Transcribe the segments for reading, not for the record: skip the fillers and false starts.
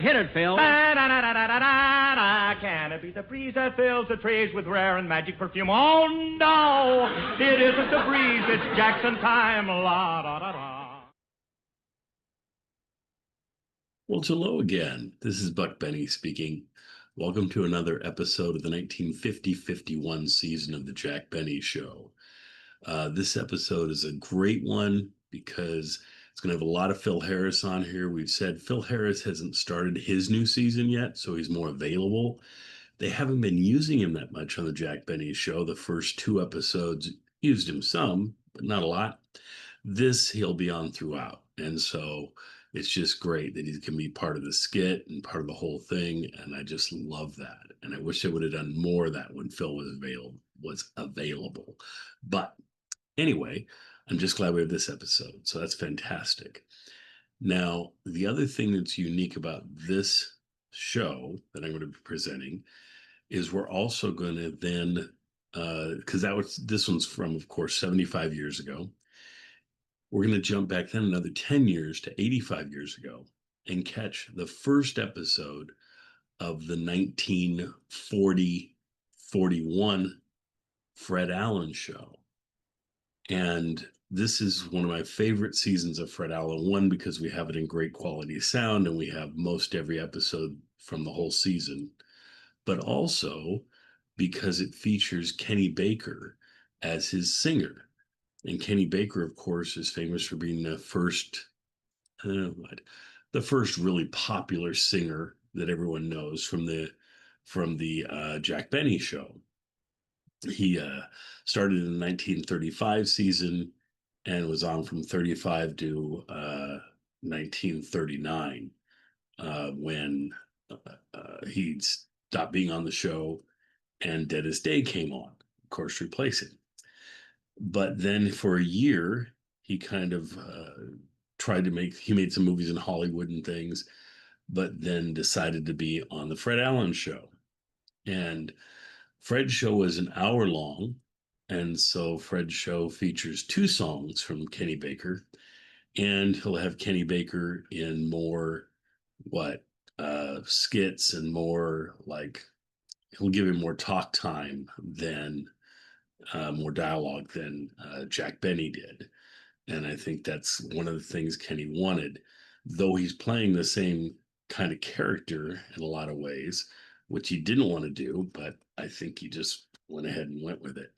Hit it, Phil. Da-da-da-da-da-da-da. Can it be the breeze that fills the trees with rare and magic perfume? Oh, no, it isn't the breeze, it's Jackson time. La-da-da-da. Well, hello again. This is Buck Benny speaking. Welcome to another episode of the 1950-51 season of the Jack Benny Show. This episode is a great one because it's going to have a lot of Phil Harris on here. We've said Phil Harris hasn't started his new season yet, so he's more available. They haven't been using him that much on the Jack Benny Show. The first two episodes used him some, but not a lot. This he'll be on throughout, and so it's just great that he can be part of the skit and part of the whole thing, and I just love that. And I wish I would have done more of that when Phil was available. But anyway, I'm just glad we have this episode, so that's fantastic. Now, the other thing that's unique about this show that I'm going to be presenting is we're also going to then, because this one's from, of course, 75 years ago. We're going to jump back then another 10 years to 85 years ago and catch the first episode of the 1940-41 Fred Allen Show. And this is one of my favorite seasons of Fred Allen. One, because we have it in great quality sound and we have most every episode from the whole season, but also because it features Kenny Baker as his singer. And Kenny Baker, of course, is famous for being the first really popular singer that everyone knows from the Jack Benny Show. He started in the 1935 season and was on from 35 to 1939 when he stopped being on the show and Dead as Day came on, of course, replacing. But then for a year, he kind of he made some movies in Hollywood and things, but then decided to be on the Fred Allen Show. And Fred's show was an hour long. And so Fred's show features two songs from Kenny Baker. And he'll have Kenny Baker in more, skits and more he'll give him more talk time than more dialogue than Jack Benny did. And I think that's one of the things Kenny wanted, though he's playing the same kind of character in a lot of ways, which he didn't want to do, but I think he just went ahead and went with it.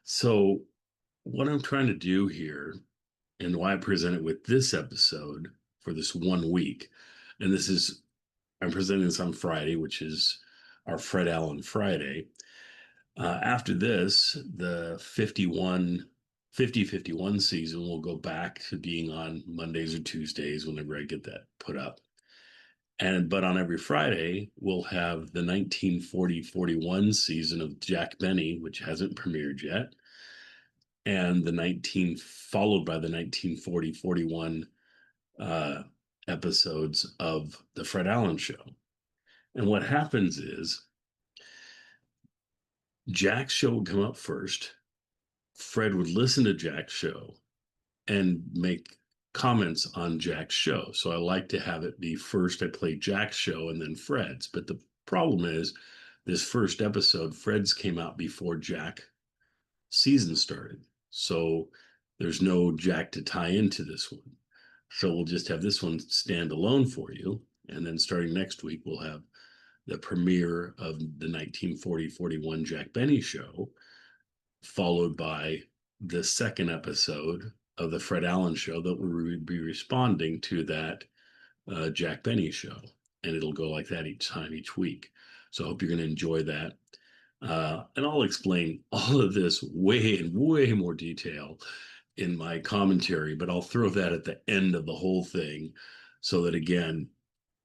So what I'm trying to do here and why I present it with this episode for this 1 week, and I'm presenting this on Friday, which is our Fred Allen Friday. After this, the 50-51 season will go back to being on Mondays or Tuesdays whenever I get that put up. But on every Friday, we'll have the 1940-41 season of Jack Benny, which hasn't premiered yet, and followed by the 1940-41 episodes of the Fred Allen Show. And what happens is Jack's show would come up first. Fred would listen to Jack's show and make comments on Jack's show. So I like to have it be first I play Jack's show and then Fred's. But the problem is this first episode, Fred's came out before Jack season started. So there's no Jack to tie into this one. So we'll just have this one stand alone for you. And then starting next week, we'll have the premiere of the 1940-41 Jack Benny Show, followed by the second episode of the Fred Allen Show that will be responding to that Jack Benny Show. And it'll go like that each week. So I hope you're going to enjoy that. And I'll explain all of this in way more detail in my commentary, but I'll throw that at the end of the whole thing so that, again,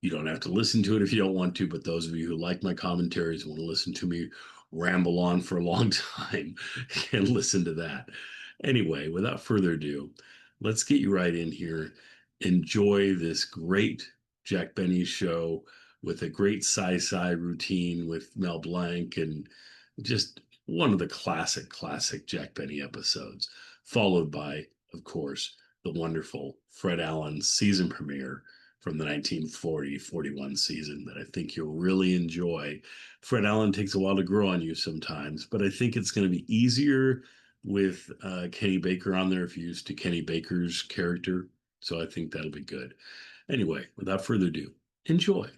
you don't have to listen to it if you don't want to, but those of you who like my commentaries and want to listen to me ramble on for a long time can listen to that. Anyway, without further ado, let's get you right in here. Enjoy this great Jack Benny Show with a great sci-fi routine with Mel Blanc and just one of the classic Jack Benny episodes, followed by, of course, the wonderful Fred Allen season premiere from the 1940-41 season that I think you'll really enjoy. Fred Allen takes a while to grow on you sometimes, but I think it's going to be easier with Kenny Baker on there if you're used to Kenny Baker's character. So I think that'll be good. Anyway, without further ado, enjoy.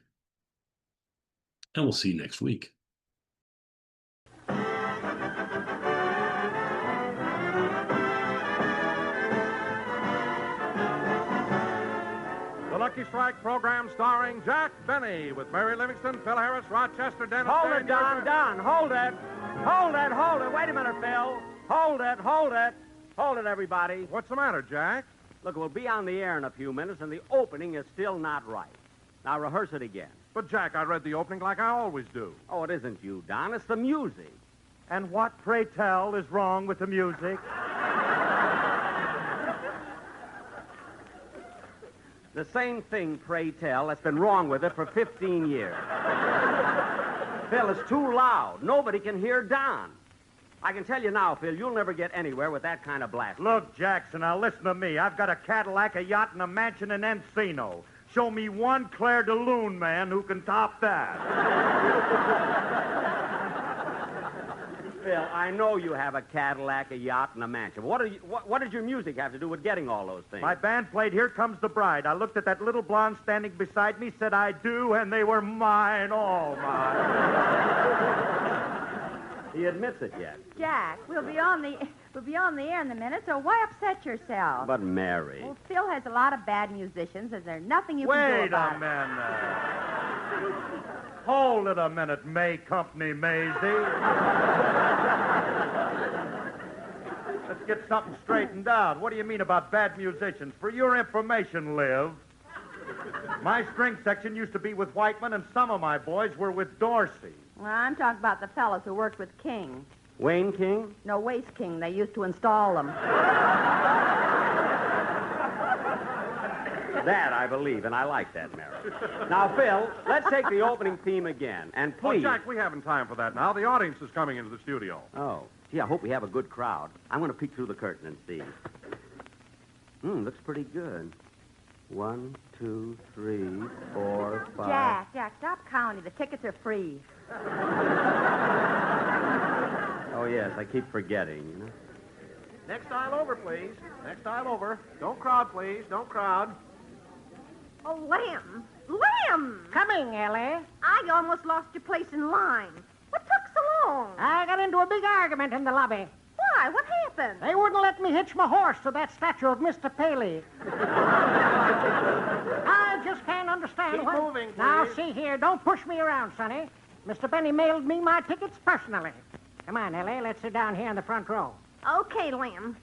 And we'll see you next week. The Lucky Strike program starring Jack Benny with Mary Livingston, Phil Harris, Rochester, Dennis. Hold it, Don, hold it. Hold it. Wait a minute, Phil. Hold it, everybody. What's the matter, Jack? Look, we'll be on the air in a few minutes, and the opening is still not right. Now, rehearse it again. But, Jack, I read the opening like I always do. Oh, it isn't you, Don. It's the music. And what, pray tell, is wrong with the music? The same thing, pray tell, that's been wrong with it for 15 years. Phil, it's too loud. Nobody can hear Don. I can tell you now, Phil, you'll never get anywhere with that kind of blast. Look, Jackson, now listen to me. I've got a Cadillac, a yacht, and a mansion in Encino. Show me one Claire de Lune man who can top that. Phil, I know you have a Cadillac, a yacht, and a mansion. What does your music have to do with getting all those things? My band played Here Comes the Bride. I looked at that little blonde standing beside me, said I do, and they were mine, all mine. He admits it yet. Jack, we'll be on the air in a minute, so why upset yourself? But, Mary... Well, Phil has a lot of bad musicians, and there's nothing you can do about it. Wait a minute. Hold it a minute, May Company Maisie. Let's get something straightened out. What do you mean about bad musicians? For your information, Liv, my string section used to be with Whiteman, and some of my boys were with Dorsey. Well, I'm talking about the fellows who worked with King. Wayne King? No, Waste King. They used to install them. That I believe, and I like that, Mary. Now, Phil, let's take the opening theme again, and please... Oh, Jack, we haven't time for that now. The audience is coming into the studio. Oh, gee, I hope we have a good crowd. I'm going to peek through the curtain and see. Looks pretty good. 1, 2, 3, 4, 5... Jack, stop counting. The tickets are free. Oh, yes, I keep forgetting, you know. Next aisle over, please. Next aisle over. Don't crowd, please. Don't crowd. Oh, Lamb! Coming, Ellie. I almost lost your place in line. What took so long? I got into a big argument in the lobby. Why? What happened? They wouldn't let me hitch my horse to that statue of Mr. Paley. I just can't understand Keep what... moving, please. Now, see here. Don't push me around, Sonny. Mr. Benny mailed me my tickets personally. Come on, Ellie. Let's sit down here in the front row. Okay, Lamb.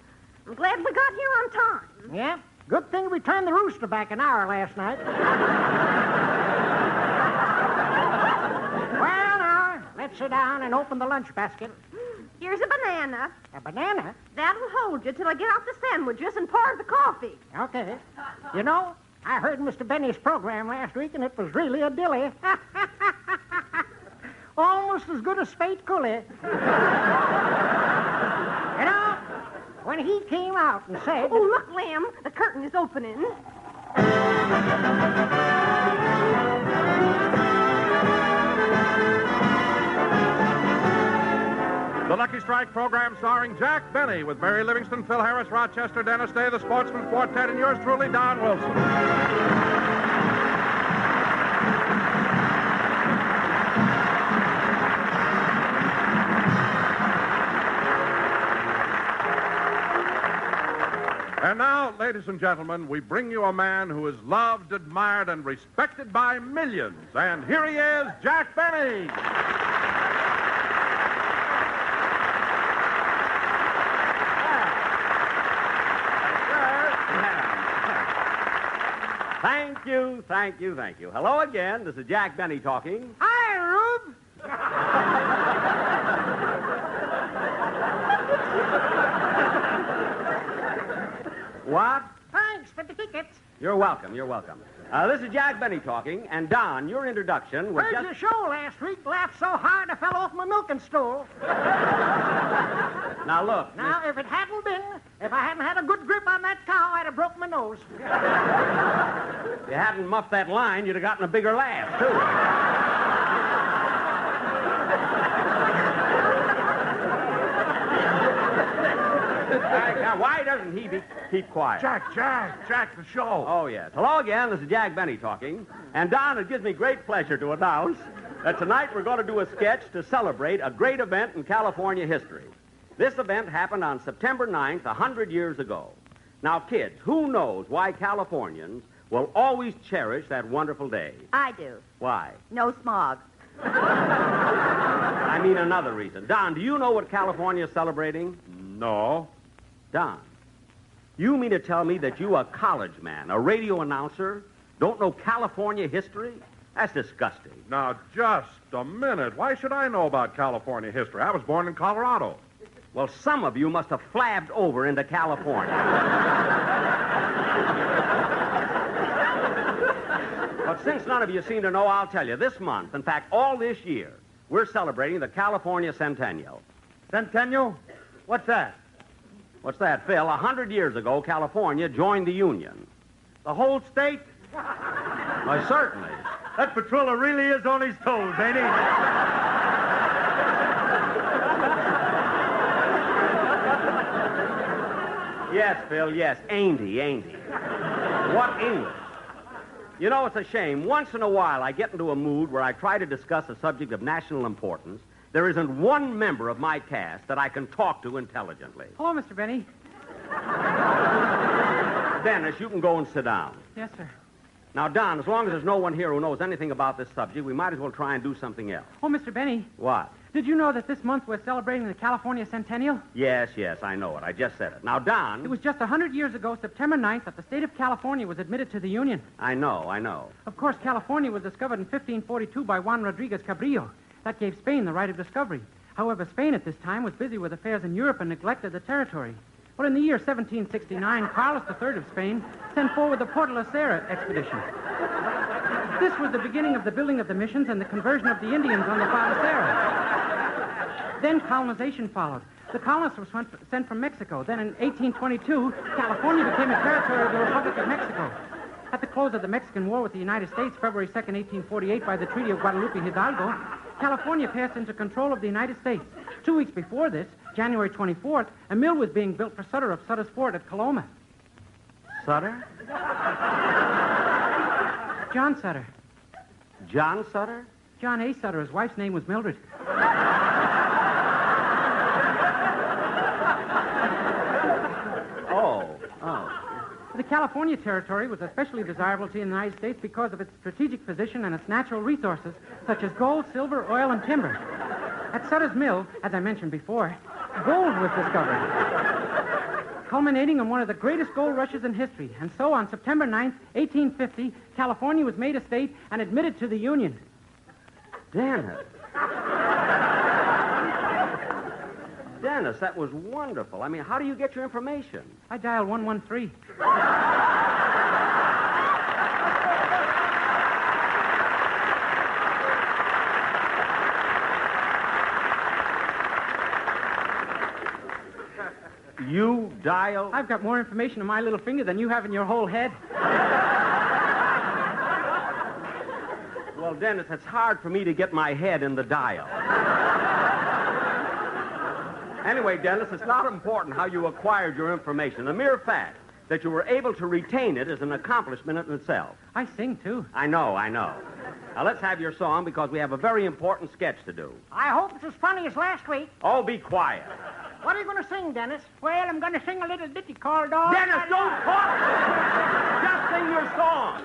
I'm glad we got here on time. Yeah? Good thing we turned the rooster back an hour last night. Well, now, let's sit down and open the lunch basket. Here's a banana. A banana? That'll hold you till I get out the sandwiches and pour the coffee. Okay. You know, I heard Mr. Benny's program last week, and it was really a dilly. Almost as good as Spate Cooley. You know, when he came out and said... Oh, look, Lamb, the curtain is opening. The Lucky Strike program starring Jack Benny with Mary Livingston, Phil Harris, Rochester, Dennis Day, the Sportsman Quartet, and yours truly, Don Wilson. And now, ladies and gentlemen, we bring you a man who is loved, admired, and respected by millions. And here he is, Jack Benny. Thank you. Hello again. This is Jack Benny talking. Hi, Rube. What? Thanks for the tickets. You're welcome. This is Jack Benny talking, and Don, your introduction was Heard your show last week. Laughed so hard I fell off my milking stool. Now, look. Now, if I hadn't had a good grip on that cow, I'd have broken my nose. If you hadn't muffed that line, you'd have gotten a bigger laugh, too. Now, why doesn't he keep quiet? Jack, the show. Oh, yes. Hello again. This is Jack Benny talking. And, Don, it gives me great pleasure to announce that tonight we're going to do a sketch to celebrate a great event in California history. This event happened on September 9th, 100 years ago. Now, kids, who knows why Californians will always cherish that wonderful day? I do. Why? No smog. I mean another reason. Don, do you know what California is celebrating? No. Don, you mean to tell me that you, a college man, a radio announcer, don't know California history? That's disgusting. Now, just a minute. Why should I know about California history? I was born in Colorado. Well, some of you must have flabbed over into California. But since none of you seem to know, I'll tell you. This month, in fact, all this year, we're celebrating the California Centennial. Centennial? What's that? What's that, Phil? 100 years ago, California joined the Union. The whole state? Why, certainly. That Petrilla really is on his toes, ain't he? Yes, Phil, yes. Ain't he? What English? You know, it's a shame. Once in a while, I get into a mood where I try to discuss a subject of national importance. There isn't one member of my cast that I can talk to intelligently. Hello, Mr. Benny. Dennis, you can go and sit down. Yes, sir. Now, Don, as long as there's no one here who knows anything about this subject, we might as well try and do something else. Oh, Mr. Benny, What? did you know that this month we're celebrating the California Centennial? Yes, I know it. I just said it. Now, Don... It was just 100 years ago, September 9th, that the state of California was admitted to the Union. I know. Of course, California was discovered in 1542 by Juan Rodriguez Cabrillo. That gave Spain the right of discovery. However, Spain at this time was busy with affairs in Europe and neglected the territory. Well, in the year 1769, Carlos III of Spain sent forward the Porto La Sierra expedition. This was the beginning of the building of the missions and the conversion of the Indians on the Porto La Sierra. Then colonization followed. The colonists were sent from Mexico. Then in 1822, California became a territory of the Republic of Mexico. At the close of the Mexican War with the United States, February 2nd, 1848, by the Treaty of Guadalupe Hidalgo, California passed into control of the United States. 2 weeks before this, January 24th, a mill was being built for Sutter of Sutter's Fort at Coloma. Sutter? John Sutter. John Sutter? John A. Sutter. His wife's name was Mildred. Oh. The California territory was especially desirable to the United States because of its strategic position and its natural resources, such as gold, silver, oil, and timber. At Sutter's Mill, as I mentioned before, gold was discovered, culminating in one of the greatest gold rushes in history. And so, on September 9th, 1850, California was made a state and admitted to the Union. Dennis, that was wonderful. I mean, how do you get your information? I dialed 113. You dial... I've got more information in my little finger than you have in your whole head. Well, Dennis, it's hard for me to get my head in the dial. Anyway, Dennis, it's not important how you acquired your information. The mere fact that you were able to retain it is an accomplishment in itself. I sing, too. I know. Now, let's have your song because we have a very important sketch to do. I hope it's as funny as last week. Oh, be quiet. What are you going to sing, Dennis? Well, I'm going to sing a little ditty called All Dennis, My don't Life. talk! Just sing your song.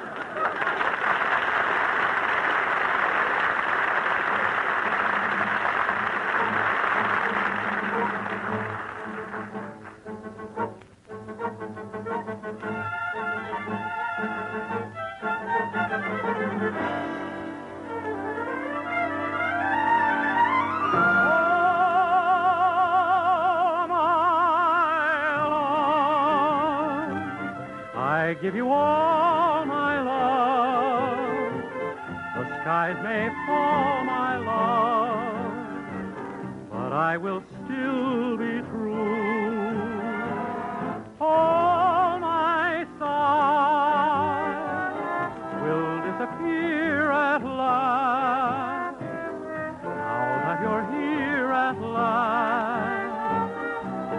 I give you all my love. The skies may fall, my love, but I will still be true. All my sighs will disappear at last. Now that you're here at last,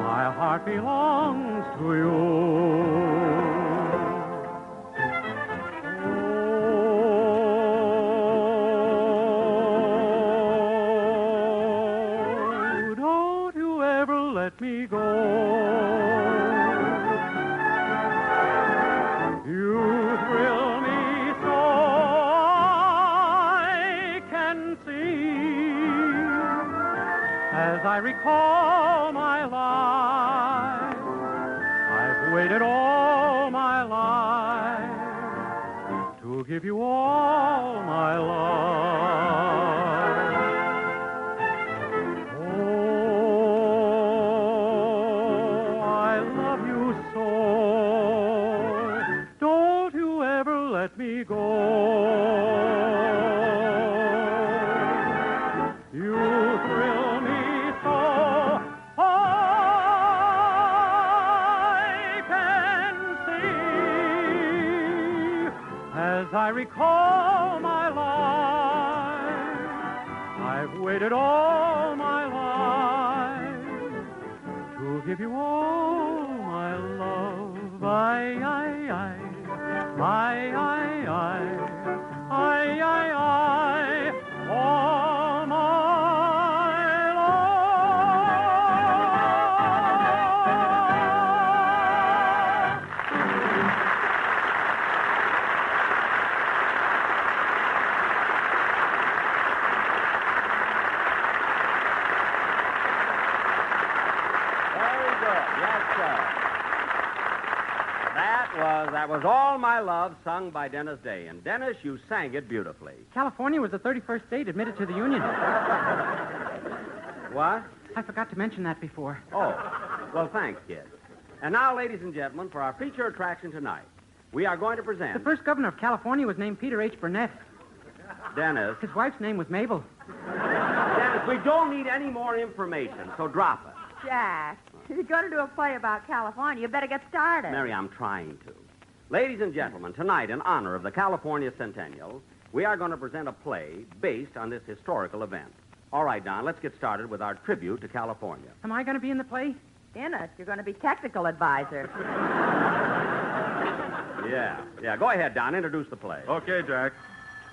my heart belongs to you. Let me go. You thrill me so I can see. As I recall my life, I've waited all my life to give you all my love. Let me go. You thrill me so I can see. As I recall my life, I've waited all my life to give you all my love. All my love. Very good. Yes, sir. That was All My Love, sung by Dennis Day. And, Dennis, you sang it beautifully. California was the 31st state admitted to the Union. What? I forgot to mention that before. Oh, well, thanks, kid. And now, ladies and gentlemen, for our feature attraction tonight, we are going to present... The first governor of California was named Peter H. Burnett. Dennis. His wife's name was Mabel. Dennis, we don't need any more information, so drop it. Jack, if you're going to do a play about California, you better get started. Mary, I'm trying to. Ladies and gentlemen, tonight, in honor of the California Centennial, we are going to present a play based on this historical event. All right, Don, let's get started with our tribute to California. Am I going to be in the play? In it. You're going to be technical advisor. Yeah. Go ahead, Don. Introduce the play. Okay, Jack.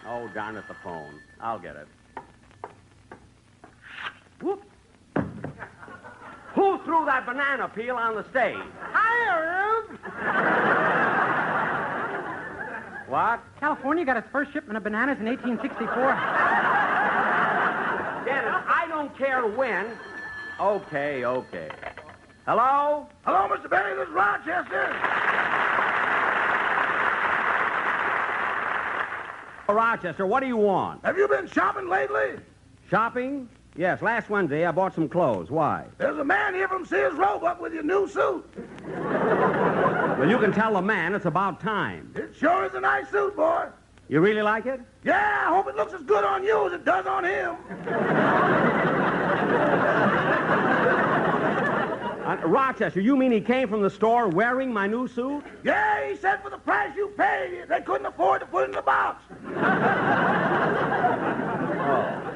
Oh, darn it, the phone. I'll get it. Whoop. Who threw that banana peel on the stage? Hi, Rube. What? California got its first shipment of bananas in 1864. Dennis, I don't care when. Okay. Hello? Hello, Mr. Benny. This is Rochester. Rochester, what do you want? Have you been shopping lately? Shopping? Yes, last Wednesday I bought some clothes. Why? There's a man here from Sears Roebuck with your new suit. Well, you can tell the man it's about time. It sure is a nice suit, boy. You really like it? Yeah, I hope it looks as good on you as it does on him. Rochester, you mean he came from the store wearing my new suit? Yeah, he said for the price you paid, they couldn't afford to put it in the box.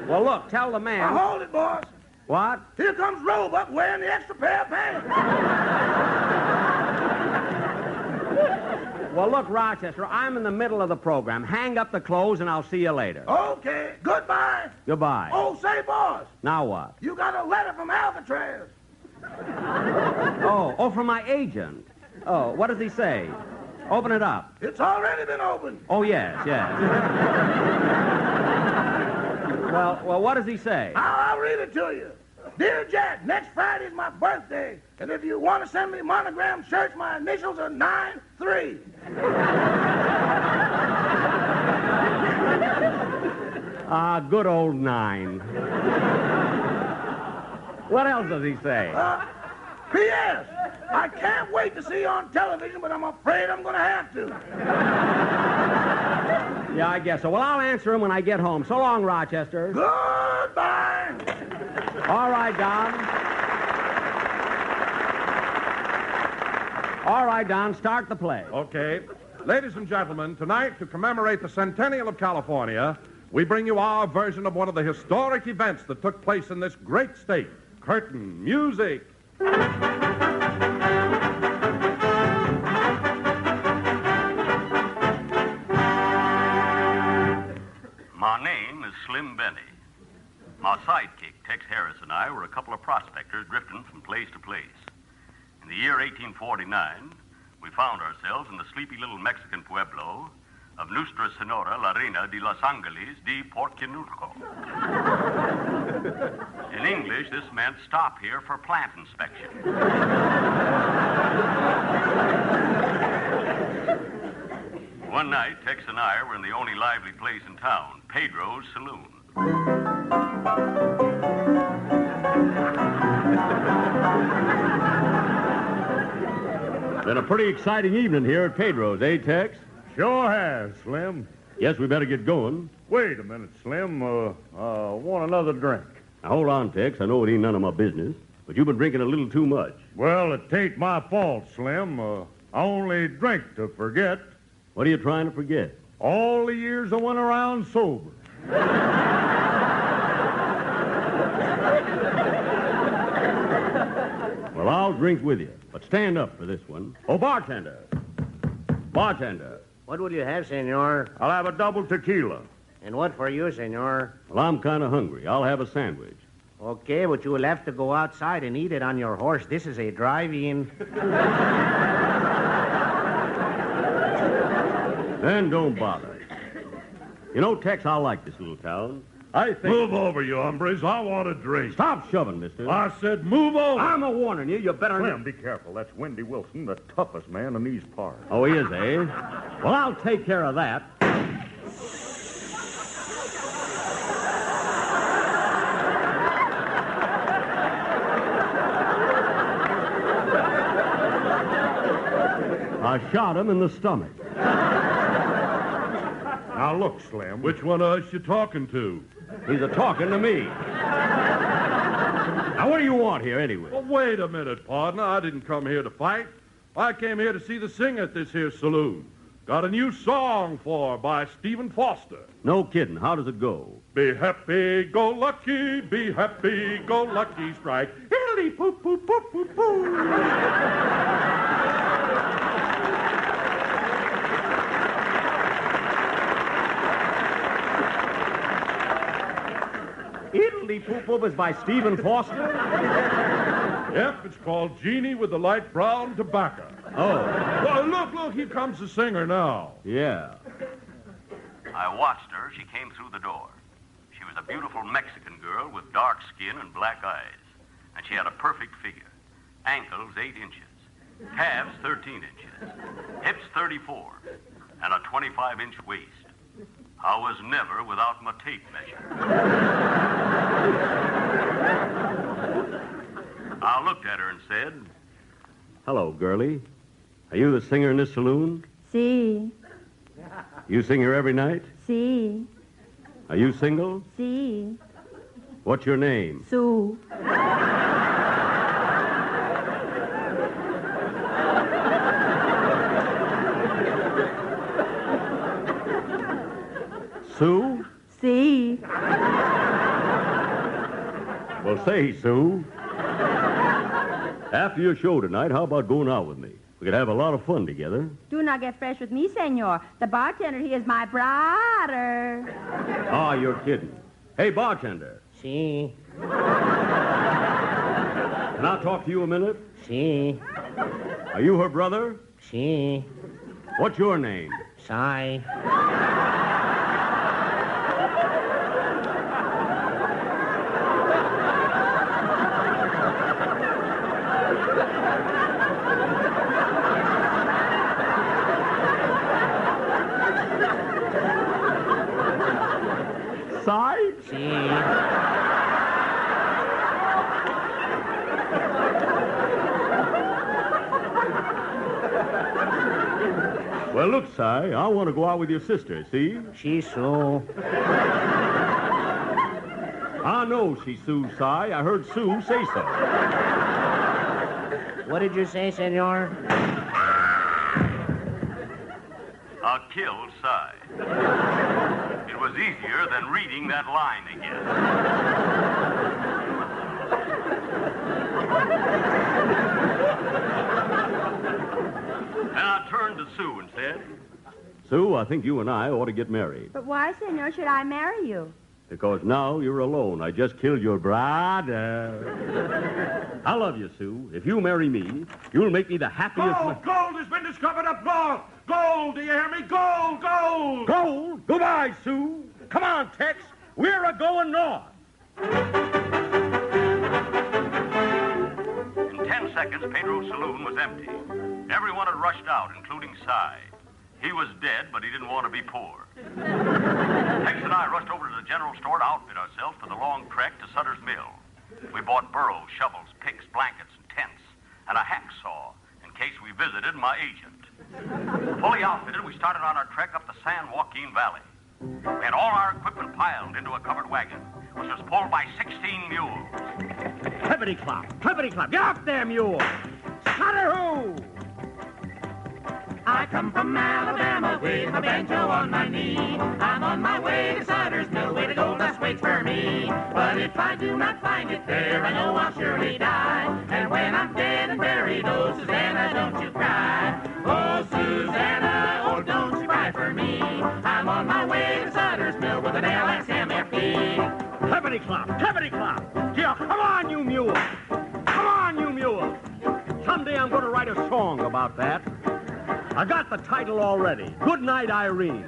Well, look, tell the man... Now, hold it, boss. What? Here comes Roebuck wearing the extra pair of pants. Well, look, Rochester, I'm in the middle of the program. Hang up the clothes and I'll see you later. Okay, goodbye. Goodbye. Oh, say, boss. Now what? You got a letter from Alcatraz. Oh, from my agent. Oh, what does he say? Open it up. It's already been opened. Oh, yes. Well, what does he say? I'll read it to you. Dear Jack, next Friday is my birthday, and if you want to send me monogrammed shirts, my initials are 9-3. Good old 9. What else does he say? P.S. I can't wait to see you on television, but I'm afraid I'm going to have to. Yeah, I guess so. Well, I'll answer him when I get home. So long, Rochester. Goodbye. All right, Don. All right, Don, start the play. Okay. Ladies and gentlemen, tonight, to commemorate the centennial of California, we bring you our version of one of the historic events that took place in this great state. Curtain music. My name is Slim Benny. My sidekick, Tex Harris, and I were a couple of prospectors drifting from place to place. In the year 1849, we found ourselves in the sleepy little Mexican pueblo of Nuestra Senora La Reina de Los Angeles de Porquinulco. In English, this meant stop here for plant inspection. One night, Tex and I were in the only lively place in town, Pedro's Saloon. Been a pretty exciting evening here at Pedro's, eh, Tex? Sure has, Slim. Guess we better get going. Wait a minute, Slim. Want another drink? Now, hold on, Tex. I know it ain't none of my business, but you've been drinking a little too much. Well, it ain't my fault, Slim. I only drink to forget. What are you trying to forget? All the years I went around sober. Well, I'll drink with you, but stand up for this one. Oh, bartender. Bartender. What will you have, senor? I'll have a double tequila. And what for you, senor? Well, I'm kind of hungry. I'll have a sandwich. Okay, but you will have to go outside and eat it on your horse. This is a drive-in. Then don't bother. You know, Tex, I like this little town. I think... Move over, you hombres. I want a drink. Stop shoving, mister. I said move over. I'm a warning you. You better... Slim, be careful. That's Wendy Wilson, the toughest man in these parts. Oh, he is, eh? Well, I'll take care of that. I shot him in the stomach. Now, look, Slim. Which one of us you talking to? He's a-talking to me. Now, what do you want here, anyway? Well, wait a minute, partner. I didn't come here to fight. I came here to see the singer at this here saloon. Got a new song by Stephen Foster. No kidding. How does it go? Be happy, go lucky, be happy, go lucky, strike. Hiddly poo poo poo poo poo. Italy Poop Poop is by Stephen Foster? Yep, it's called Jeannie with the Light Brown Tobacco. Oh. Well, look, here comes the singer now. Yeah. I watched her. She came through the door. She was a beautiful Mexican girl with dark skin and black eyes. And she had a perfect figure. Ankles 8 inches. Calves 13 inches. Hips 34. And a 25-inch waist. I was never without my tape measure. I looked at her and said, Hello, girlie. Are you the singer in this saloon? Si. You sing here every night? Si. Are you single? Si. What's your name? Sue. Sue? Si. Well, say, Sue. After your show tonight, how about going out with me? We could have a lot of fun together. Do not get fresh with me, senor. The bartender, he is my brother. Ah, you're kidding. Hey, bartender. Si. Can I talk to you a minute? Si. Are you her brother? Si. What's your name? Si. Side? Si. Well, look, Si, I want to go out with your sister, see? She's so. I know she's Sue's Si. I heard Sue say so. What did you say, senor? A kill sigh. It was easier than reading that line again. And I turned to Sue and said, Sue, I think you and I ought to get married. But why, senor, should I marry you? Because now you're alone. I just killed your brother. I love you, Sue. If you marry me, you'll make me the happiest... Gold has been discovered up north! Gold, do you hear me? Gold! Gold? Goodbye, Sue. Come on, Tex. We're a-going north. In 10 seconds, Pedro's saloon was empty. Everyone had rushed out, including Cy. He was dead, but he didn't want to be poor. Tex and I rushed over to the general store to outfit ourselves for the long trek to Sutter's Mill. We bought burros, shovels, picks, blankets, and tents, and a hacksaw in case we visited my agent. Fully outfitted, we started on our trek up the San Joaquin Valley. We had all our equipment piled into a covered wagon, which was pulled by 16 mules. Clippity-clop. Get up there, mule. Sutter-hoo! I come from Alabama with a banjo on my knee. I'm on my way to Sutter's Mill, way to Goldrush waits for me. But if I do not find it there, I know I'll surely die. And when I'm dead and buried, oh, Susanna, don't you cry. Oh, Susanna, oh, don't you cry for me. I'm on my way to Sutter's Mill with an LSMFT. Clippity-clop. Yeah, come on, you mule. Someday I'm going to write a song about that. I got the title already. Good Night, Irene.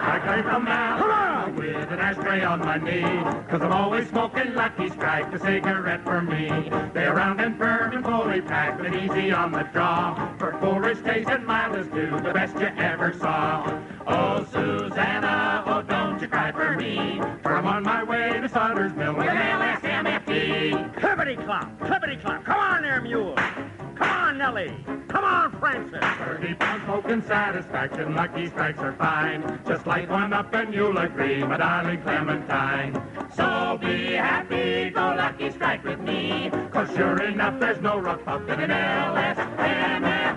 I came from Alabama with an ashtray on my knee, 'cause I'm always smoking Lucky Strike, a cigarette for me. They're round and firm and fully packed and easy on the draw, for foolish taste and mildness too, the best you ever saw. Oh, Susanna, oh, don't you cry for me, for I'm on my way to Sutter's Mill with an LSMFT. Clippity-clop. Come on there, mule. Come on, Nellie. Come on, Francis. 30 pounds smoking satisfaction, Lucky Strikes are fine. Just light one up and you'll agree, my darling Clementine. So be happy, go Lucky Strike with me, 'cause sure enough there's no rough up in an LSMFT.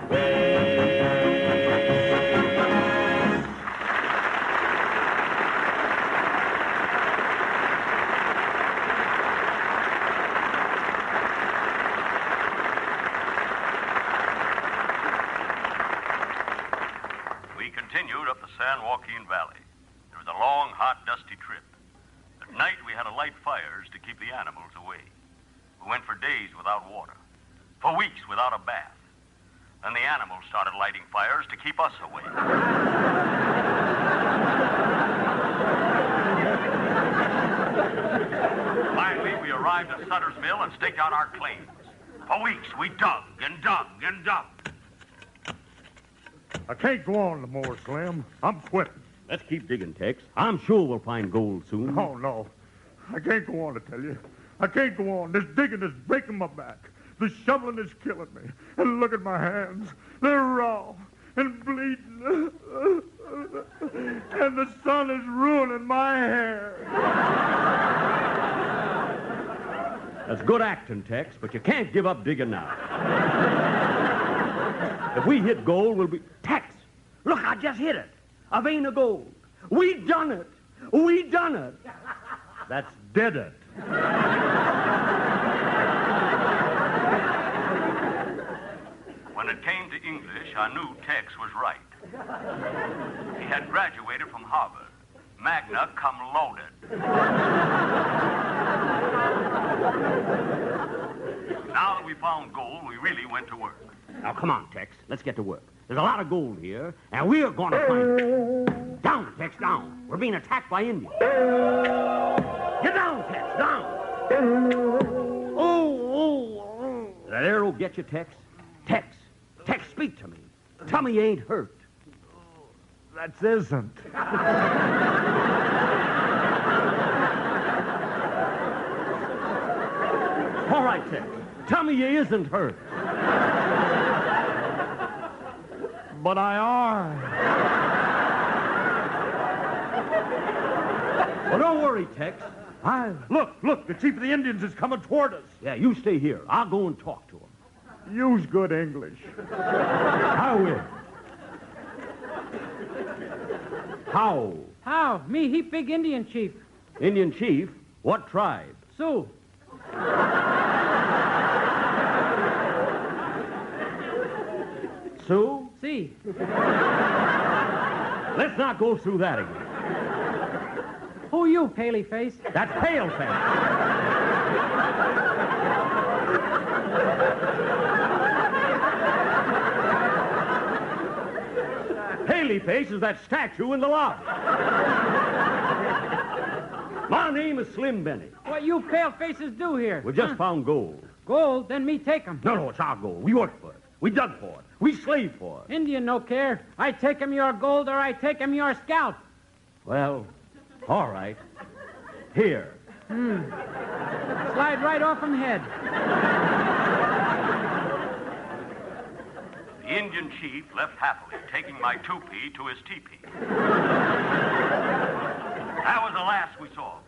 Up the San Joaquin Valley. It was a long, hot, dusty trip. At night, we had to light fires to keep the animals away. We went for days without water, for weeks without a bath. Then the animals started lighting fires to keep us away. Finally, we arrived at Sutter's Mill and staked out our claims. For weeks, we dug and dug and dug. I can't go on no more, Slim. I'm quitting. Let's keep digging, Tex. I'm sure we'll find gold soon. Oh, no. I can't go on, I tell you. I can't go on. This digging is breaking my back. This shoveling is killing me. And look at my hands. They're raw and bleeding. And the sun is ruining my hair. That's good acting, Tex, but you can't give up digging now. If we hit gold, we'll be... Tex, look, I just hit it. A vein of gold. We done it. That's dead it. When it came to English, I knew Tex was right. He had graduated from Harvard, magna cum laude. Now that we found gold, we really went to work. Now, come on, Tex. Let's get to work. There's a lot of gold here, and we're going to find it. Down, Tex, down. We're being attacked by Indians. Get down, Tex, down. Oh. Did that arrow get you, Tex? Tex, speak to me. Tell me you ain't hurt. That isn't. All right, Tex. Tell me you isn't hurt. But I are. Well, don't worry, Tex. Look, the chief of the Indians is coming toward us. Yeah, you stay here. I'll go and talk to him. Use good English. I will. How? How? Me, he big Indian chief. Indian chief? What tribe? Sioux. Sioux? See. Let's not go through that again. Who you, paley face? That's Paleface. Paleface is that statue in the lodge. My name is Slim Benny. What you pale faces do here? We just found gold. Gold? Then me take 'em. No, it's our gold. We worked for it. We dug for it. We slaved for it. Indian no care. I take 'em your gold or I take 'em your scalp. Well, all right. Here. Slide right off 'em head. The Indian chief left happily, taking my toupee to his teepee. That was the last we saw.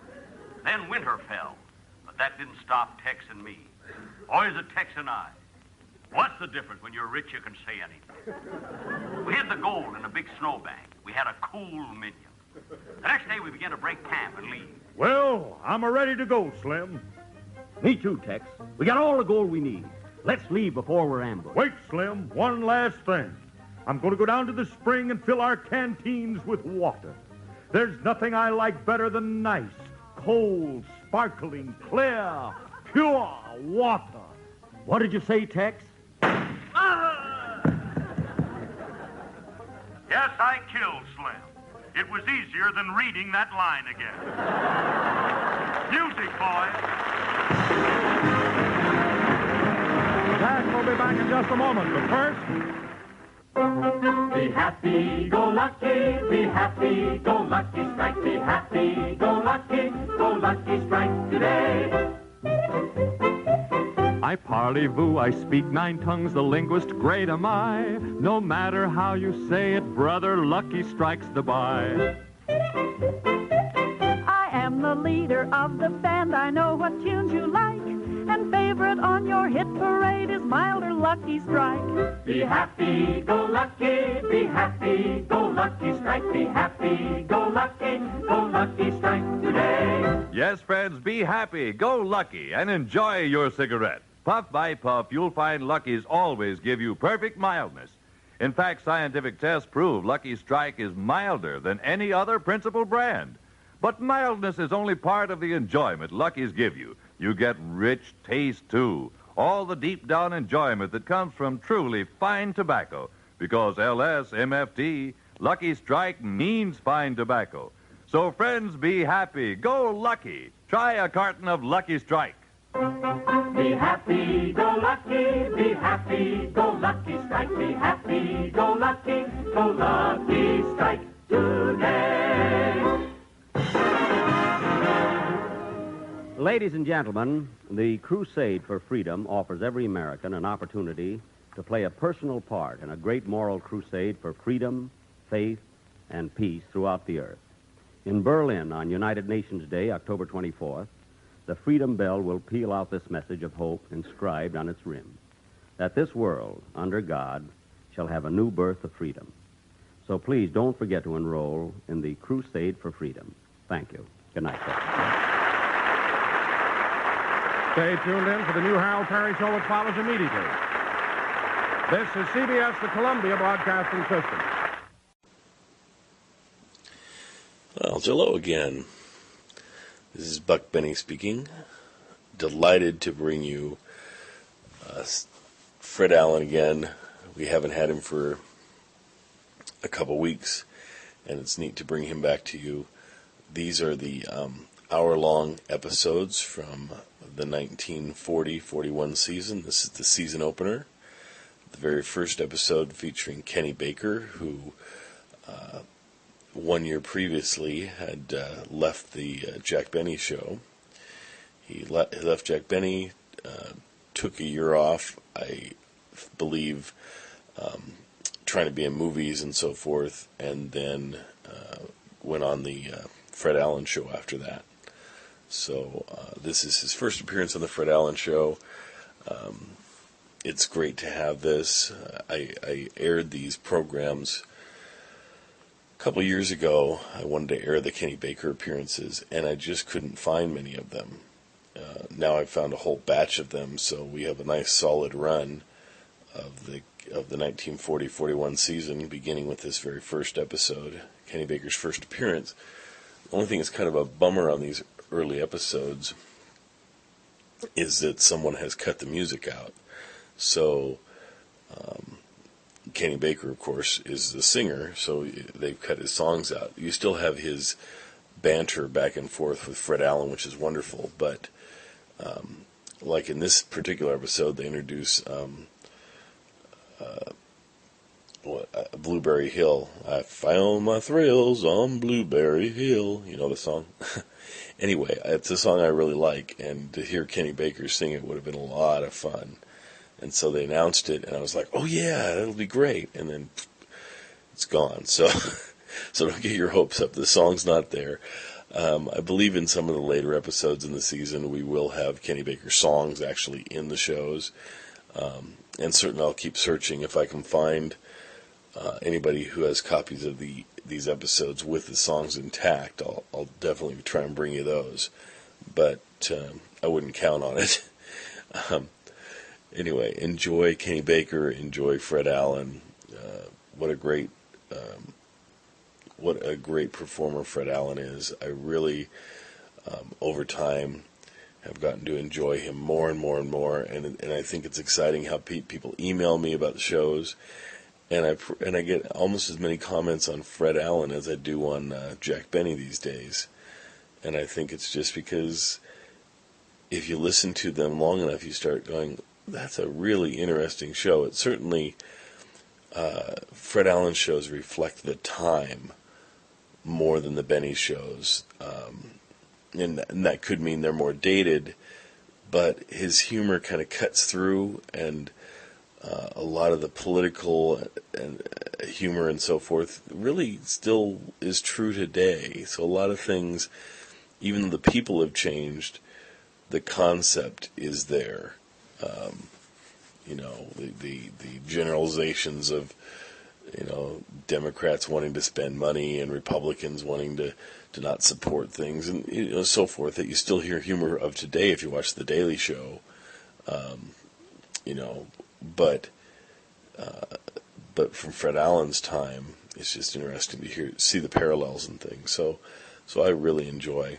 Then winter fell, but that didn't stop Tex and me. Or is it Tex and I? What's the difference? When you're rich, you can say anything. We hid the gold in a big snowbank. We had a cool minion. The next day, we began to break camp and leave. Well, I'm ready to go, Slim. Me too, Tex. We got all the gold we need. Let's leave before we're ambushed. Wait, Slim, one last thing. I'm going to go down to the spring and fill our canteens with water. There's nothing I like better than nice, cold, sparkling, clear, pure water. What did you say, Tex? Yes, I killed Slim. It was easier than reading that line again. Music, boys. Jack will be back in just a moment, but first... Be happy, go lucky, strike. Be happy, go lucky, strike today. I parlez-vous, I speak 9 tongues, the linguist great am I. No matter how you say it, brother, lucky strikes the buy. I am the leader of the band, I know what tunes you like. And favorite on your hit parade is Milder Lucky Strike. Be happy, go lucky, strike. Be happy, go lucky, strike today. Yes, friends, be happy, go lucky, and enjoy your cigarette. Puff by puff, you'll find Lucky's always give you perfect mildness. In fact, scientific tests prove Lucky Strike is milder than any other principal brand. But mildness is only part of the enjoyment Lucky's give you. You get rich taste, too. All the deep-down enjoyment that comes from truly fine tobacco. Because LS, MFT, Lucky Strike means fine tobacco. So, friends, be happy. Go Lucky. Try a carton of Lucky Strike. Be happy, go lucky, strike. Be happy, go lucky, strike today. Ladies and gentlemen, the Crusade for Freedom offers every American an opportunity to play a personal part in a great moral crusade for freedom, faith, and peace throughout the earth. In Berlin on United Nations Day, October 24th, the Freedom Bell will peal out this message of hope inscribed on its rim, that this world, under God, shall have a new birth of freedom. So please don't forget to enroll in the Crusade for Freedom. Thank you. Good night, sir. Stay tuned in for the new Harold Perry Show, which follows immediately. This is CBS, the Columbia Broadcasting System. Well, hello again. This is Buck Benny speaking. Delighted to bring you Fred Allen again. We haven't had him for a couple weeks, and it's neat to bring him back to you. These are the hour-long episodes from the 1940-41 season. This is the season opener. The very first episode featuring Kenny Baker, who 1 year previously had left the Jack Benny show. He left Jack Benny, took a year off, I believe, trying to be in movies and so forth, and then went on the Fred Allen Show after that. So this is his first appearance on the Fred Allen Show. It's great to have this. I aired these programs a couple years ago. I wanted to air the Kenny Baker appearances, and I just couldn't find many of them. Now I've found a whole batch of them, so we have a nice solid run of the 1940-41 season, beginning with this very first episode, Kenny Baker's first appearance. The only thing that's kind of a bummer on these early episodes is that someone has cut the music out. So Kenny Baker, of course, is the singer, so they've cut his songs out. You still have his banter back and forth with Fred Allen, which is wonderful, but like in this particular episode, they introduce Blueberry Hill. I found my thrills on Blueberry Hill. You know the song? Anyway, it's a song I really like, and to hear Kenny Baker sing it would have been a lot of fun. And so they announced it, and I was like, oh yeah, that'll be great. And then it's gone. So don't get your hopes up. The song's not there. I believe in some of the later episodes in the season we will have Kenny Baker songs actually in the shows. And certainly I'll keep searching if I can find anybody who has copies of these episodes with the songs intact. I'll definitely try and bring you those. But I wouldn't count on it. Anyway, enjoy Kenny Baker, enjoy Fred Allen. What a great performer Fred Allen is. I really, over time, have gotten to enjoy him more and more and more, and I think it's exciting how people email me about the shows, and I get almost as many comments on Fred Allen as I do on Jack Benny these days, and I think it's just because if you listen to them long enough, you start going, that's a really interesting show. It certainly, Fred Allen shows reflect the time more than the Benny shows. And that could mean they're more dated, but his humor kind of cuts through, and a lot of the political and humor and so forth really still is true today. So a lot of things, even though the people have changed, the concept is there. The generalizations of, Democrats wanting to spend money and Republicans wanting to not support things and so forth, that you still hear humor of today if you watch The Daily Show. But from Fred Allen's time, it's just interesting to see the parallels and things. So I really enjoy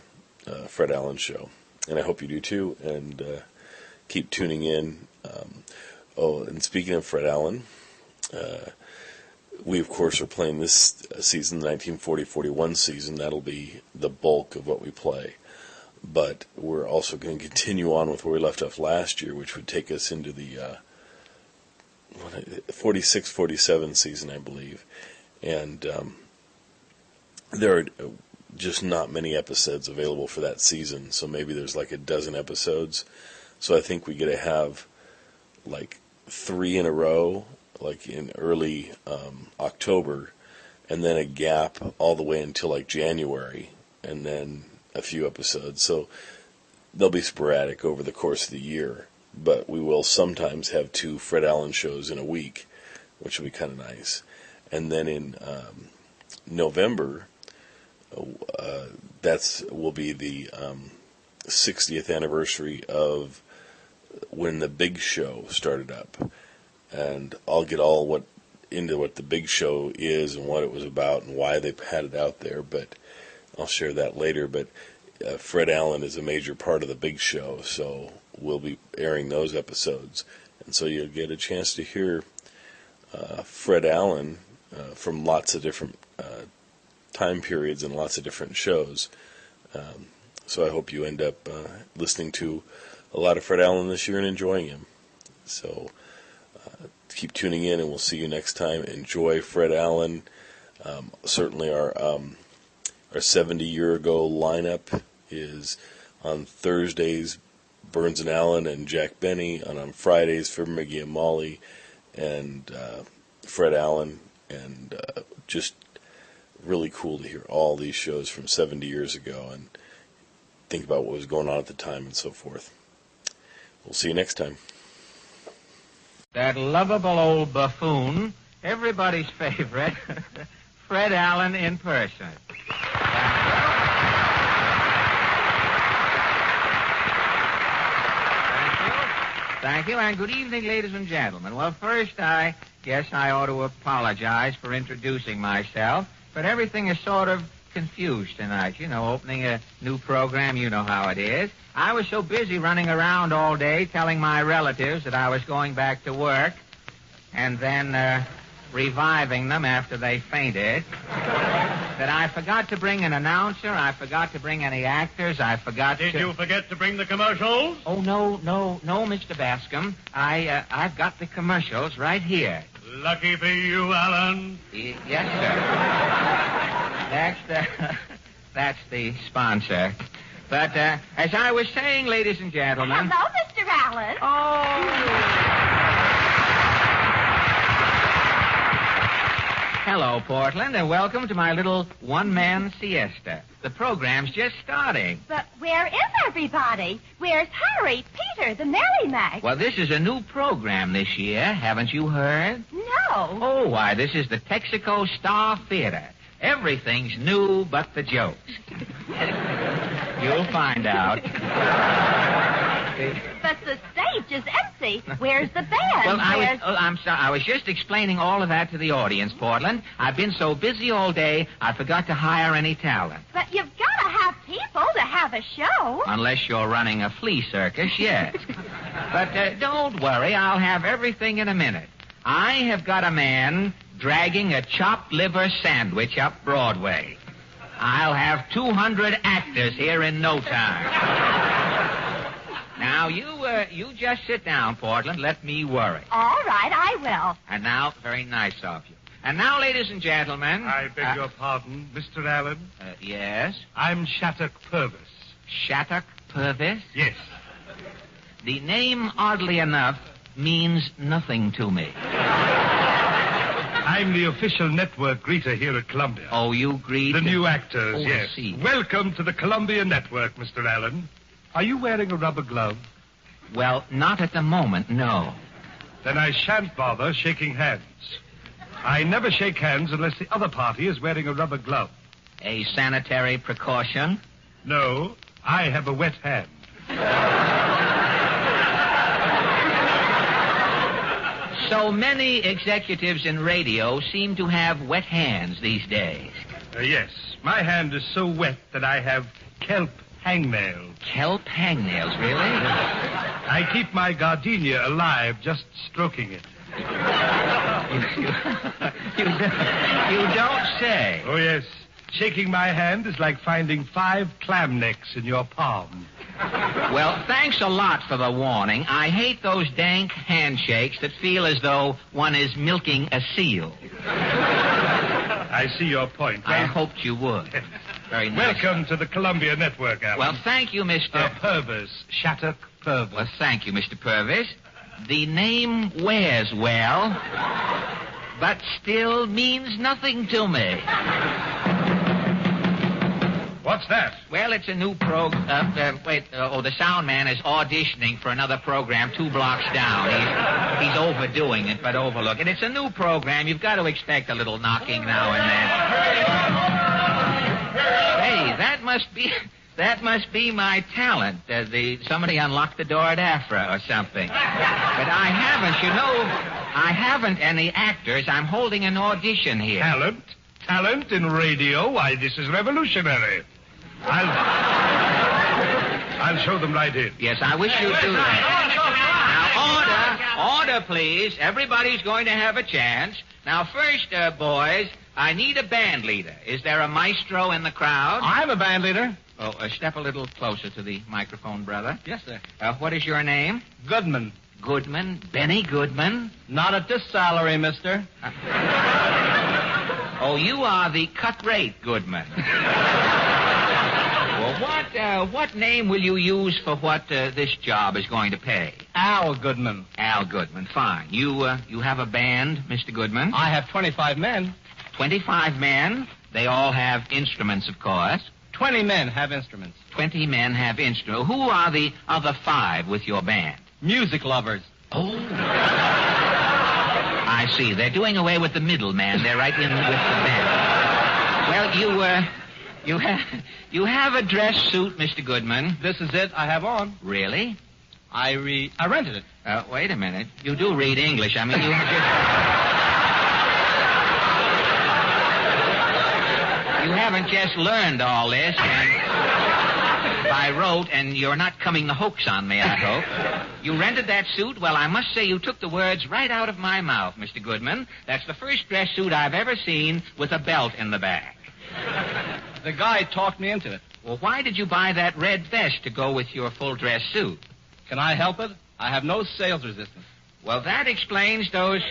Fred Allen's show, and I hope you do too. And keep tuning in. And speaking of Fred Allen, we, of course, are playing this season, the 1940-41 season. That'll be the bulk of what we play. But we're also going to continue on with where we left off last year, which would take us into the 46-47 season, I believe. And there are just not many episodes available for that season, so maybe there's like a dozen episodes. So I think we get to have like 3 in a row, like in early October, and then a gap all the way until like January, and then a few episodes. So they'll be sporadic over the course of the year, but we will sometimes have 2 Fred Allen shows in a week, which will be kind of nice. And then in November, will be the 60th anniversary of when the Big Show started up. And I'll get into what the Big Show is and what it was about and why they had it out there, but I'll share that later. But Fred Allen is a major part of the Big Show, so we'll be airing those episodes. And so you'll get a chance to hear Fred Allen from lots of different time periods and lots of different shows. So I hope you end up listening to a lot of Fred Allen this year and enjoying him. So keep tuning in, and we'll see you next time. Enjoy Fred Allen. Certainly our 70-year-ago lineup is on Thursdays, Burns and Allen and Jack Benny, and on Fridays for Miggy and Molly and Fred Allen, and just really cool to hear all these shows from 70 years ago and think about what was going on at the time and so forth. We'll see you next time. That lovable old buffoon, everybody's favorite, Fred Allen in person. Thank you, and good evening, ladies and gentlemen. Well, first, I guess I ought to apologize for introducing myself, but everything is sort of confused tonight. You know, opening a new program, you know how it is. I was so busy running around all day telling my relatives that I was going back to work and then reviving them after they fainted that I forgot to bring an announcer, I forgot to bring any actors, I forgot Did you forget to bring the commercials? Oh, no, Mr. Bascom. I've got the commercials right here. Lucky for you, Alan. Yes, sir. That's the sponsor. But as I was saying, ladies and gentlemen... Hello, Mr. Allen. Hello, Portland, and welcome to my little one-man siesta. The program's just starting. But where is everybody? Where's Harry, Peter, the Merrimack? Well, this is a new program this year. Haven't you heard? No. Oh, why, this is the Texaco Star Theater. Everything's new but the jokes. You'll find out. But the stage is empty. Where's the band? Well, I'm sorry. I was just explaining all of that to the audience, Portland. I've been so busy all day, I forgot to hire any talent. But you've got to have people to have a show. Unless you're running a flea circus, yes. But don't worry, I'll have everything in a minute. I have got a man dragging a chopped liver sandwich up Broadway. I'll have 200 actors here in no time. Now, you just sit down, Portland. Let me worry. All right, I will. And now, very nice of you. And now, ladies and gentlemen... I beg your pardon, Mr. Allen? Yes? I'm Shattuck Purvis. Shattuck Purvis? Yes. The name, oddly enough, means nothing to me. I'm the official network greeter here at Columbia. Oh, you greet... The new actors, yes. I see. Welcome to the Columbia Network, Mr. Allen. Are you wearing a rubber glove? Well, not at the moment, no. Then I shan't bother shaking hands. I never shake hands unless the other party is wearing a rubber glove. A sanitary precaution? No, I have a wet hand. So many executives in radio seem to have wet hands these days. Yes, my hand is so wet that I have kelp hangnails. Kelp hangnails, really? I keep my gardenia alive just stroking it. You don't say. Oh, yes. Shaking my hand is like finding 5 clam necks in your palm. Well, thanks a lot for the warning. I hate those dank handshakes that feel as though one is milking a seal. I see your point. I hoped you would. Very nice. Welcome to the Columbia Network, Alan. Well, thank you, Mr. Purvis. Shattuck Purvis. Well, thank you, Mr. Purvis. The name wears well, but still means nothing to me. What's that? Well, it's a new the sound man is auditioning for another program 2 blocks down. He's overdoing it, but overlook it. It's a new program. You've got to expect a little knocking now and then. Hey, that must be my talent. Somebody unlocked the door at Afra or something. But I haven't any actors. I'm holding an audition here. Talent in radio? Why, this is revolutionary. I'll show them right in. Yes, I wish you'd do that. Now, order, please. Everybody's going to have a chance. Now, first, boys, I need a band leader. Is there a maestro in the crowd? I'm a band leader. Oh, step a little closer to the microphone, brother. Yes, sir. What is your name? Goodman. Goodman? Benny Goodman? Not at this salary, mister. Oh, you are the cut rate Goodman. Well, what name will you use for what this job is going to pay? Al Goodman. Al Goodman, fine. You have a band, Mr. Goodman? I have 25 men. 25 men? They all have instruments, of course. 20 men have instruments. 20 men have instruments. Who are the other 5 with your band? Music lovers. Oh. I see. They're doing away with the middleman. They're right in with the band. Well, you have a dress suit, Mr. Goodman. This is it I have on. Really? I rented it. Wait a minute. You do read English. I mean, you haven't just learned all this by rote, and you're not coming the hoax on me, I hope. You rented that suit? Well, I must say you took the words right out of my mouth, Mr. Goodman. That's the first dress suit I've ever seen with a belt in the back. The guy talked me into it. Well, why did you buy that red vest to go with your full dress suit? Can I help it? I have no sales resistance. Well, that explains those...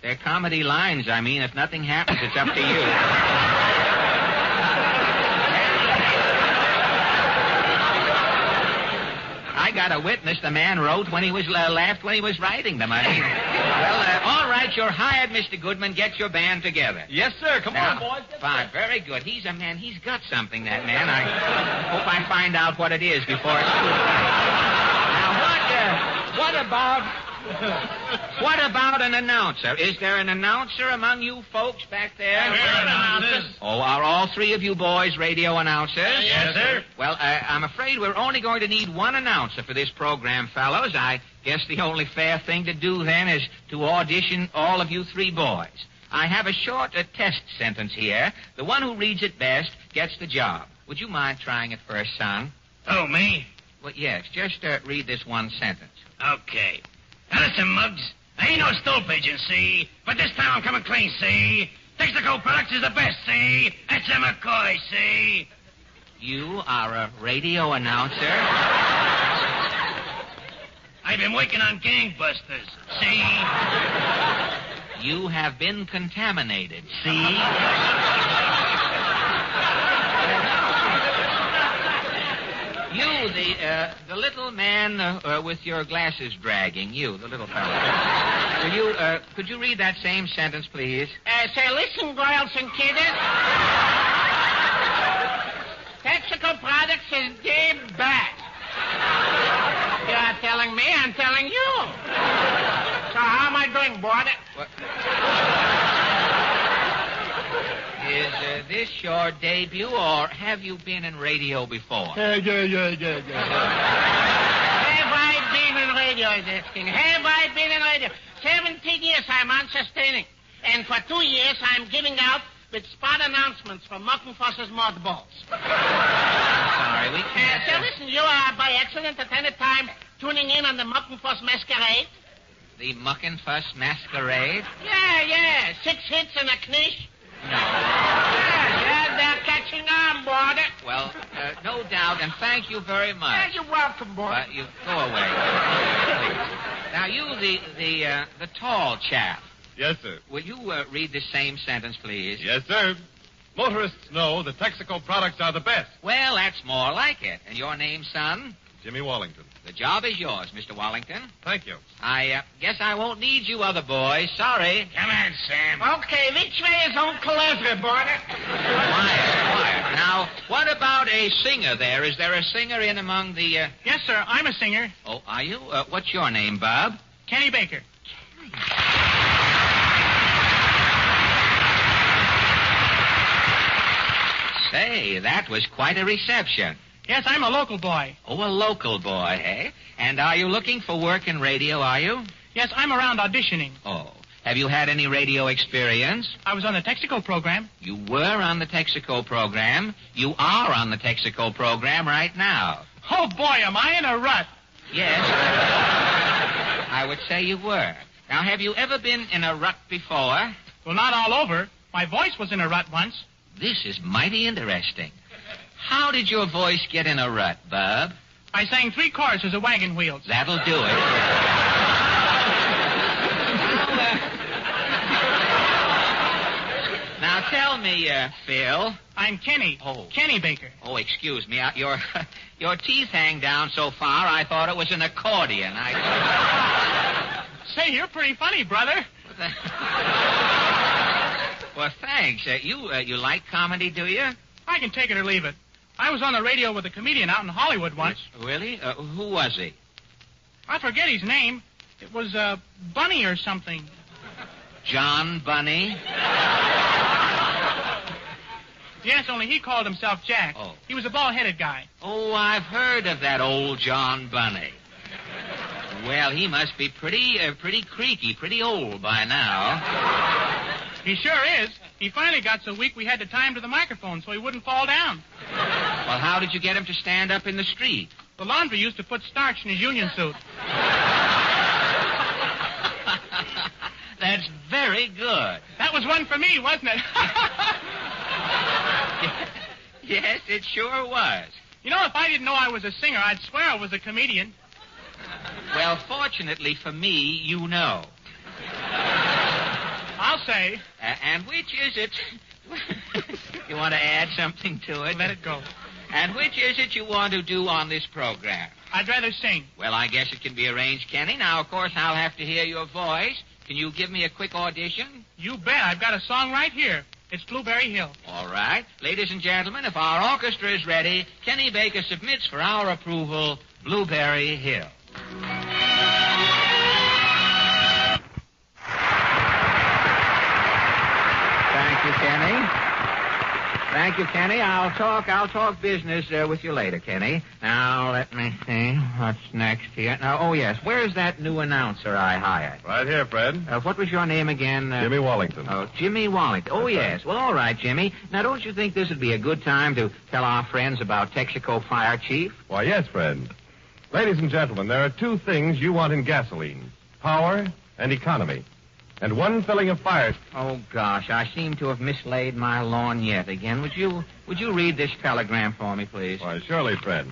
They're comedy lines. I mean, if nothing happens, it's up to you. I got a witness. The man wrote when he was laughed when he was writing them. I mean, well, all right, you're hired, Mr. Goodman. Get your band together. Yes, sir. Come on, boys. Fine. Very good. He's a man. He's got something, that man. I hope I find out what it is before it's too late. Now, what about an announcer? Is there an announcer among you folks back there? Oh, are all 3 of you boys radio announcers? Yes, sir. Well, I'm afraid we're only going to need 1 announcer for this program, fellows. I guess the only fair thing to do then is to audition all of you 3 boys. I have a short test sentence here. The one who reads it best gets the job. Would you mind trying it first, son? Oh, me? Well, yes, just read this one sentence. Okay. Now listen, Muggs. I ain't no stool pigeon, see? But this time I'm coming clean, see? Texaco Products is the best, see? That's a McCoy, see? You are a radio announcer? I've been working on gangbusters, see? You have been contaminated, see? You, the little man with your glasses dragging, you, the little fellow. Could you read that same sentence, please? Say, listen, girls and kiddies. Texaco Products is dead bad. You're not telling me, I'm telling you. So how am I doing, boy? Is this your debut, or have you been in radio before? Yeah. Have I been in radio, is asking? Have I been in radio? 17 years I'm on sustaining. And for 2 years I'm giving out with spot announcements for Muckenfuss's mothballs. Sorry, we can't... So listen, you are by accident at any time tuning in on the Muckenfuss Masquerade? The Muckenfuss Masquerade? Yeah. 6 hits and a knish. No. Yeah, they're catching on, boy. Well, no doubt, and thank you very much. Yeah, you're welcome, boy. You go away. Please. Now, you, the tall chap. Yes, sir. Will you read the same sentence, please? Yes, sir. Motorists know that Texaco products are the best. Well, that's more like it. And your name, son? Jimmy Wallington. The job is yours, Mr. Wallington. Thank you. I guess I won't need you other boys. Sorry. Come on, Sam. Okay, which way is Uncle Ezra, boy? Quiet. Now, what about a singer there? Is there a singer in among the... Yes, sir, I'm a singer. Oh, are you? What's your name, Bob? Kenny Baker. Say, that was quite a reception. Yes, I'm a local boy. Oh, a local boy, eh? And are you looking for work in radio, are you? Yes, I'm around auditioning. Oh. Have you had any radio experience? I was on the Texaco program. You were on the Texaco program. You are on the Texaco program right now. Oh, boy, am I in a rut. Yes. I would say you were. Now, have you ever been in a rut before? Well, not all over. My voice was in a rut once. This is mighty interesting. How did your voice get in a rut, Bub? I sang 3 choruses of Wagon Wheels. That'll do it. Now, tell me, Phil. I'm Kenny. Oh. Kenny Baker. Oh, excuse me. Your teeth hang down so far, I thought it was an accordion. Say, you're pretty funny, brother. Well, thanks. You like comedy, do you? I can take it or leave it. I was on the radio with a comedian out in Hollywood once. Really? Who was he? I forget his name. It was Bunny or something. John Bunny? Yes, only he called himself Jack. Oh. He was a bald-headed guy. Oh, I've heard of that old John Bunny. Well, he must be pretty creaky, pretty old by now. He sure is. He finally got so weak we had to tie him to the microphone so he wouldn't fall down. Well, how did you get him to stand up in the street? The laundry used to put starch in his union suit. That's very good. That was one for me, wasn't it? Yes, it sure was. You know, if I didn't know I was a singer, I'd swear I was a comedian. Well, fortunately for me, you know. I'll say. And which is it? You want to add something to it? Let it go. And which is it you want to do on this program? I'd rather sing. Well, I guess it can be arranged, Kenny. Now, of course, I'll have to hear your voice. Can you give me a quick audition? You bet. I've got a song right here. It's Blueberry Hill. All right. Ladies and gentlemen, if our orchestra is ready, Kenny Baker submits for our approval Blueberry Hill. Thank you, Kenny. Thank you, Kenny. I'll talk business with you later, Kenny. Now, let me see. What's next here? Now, oh, yes. Where's that new announcer I hired? Right here, Fred. What was your name again? Jimmy Wallington. Oh, Jimmy Wallington. Oh, yes. Well, all right, Jimmy. Now, don't you think this would be a good time to tell our friends about Texaco Fire Chief? Why, yes, Fred. Ladies and gentlemen, there are two things you want in gasoline: power and economy. And one filling of fire. Oh, gosh, I seem to have mislaid my lawn yet again. Would you read this telegram for me, please? Why, surely, Fred.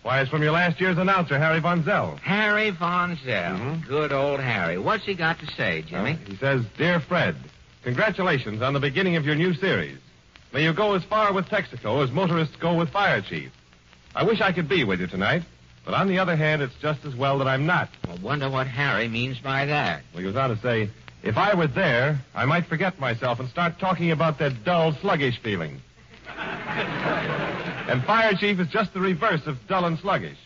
Why, it's from your last year's announcer, Harry Von Zell. Harry Von Zell. Mm-hmm. Good old Harry. What's he got to say, Jimmy? He says, "Dear Fred, congratulations on the beginning of your new series. May you go as far with Texaco as motorists go with Fire Chief. I wish I could be with you tonight. But on the other hand, it's just as well that I'm not." I wonder what Harry means by that. Well, he goes on to say, "If I were there, I might forget myself and start talking about that dull, sluggish feeling." And Fire Chief is just the reverse of dull and sluggish.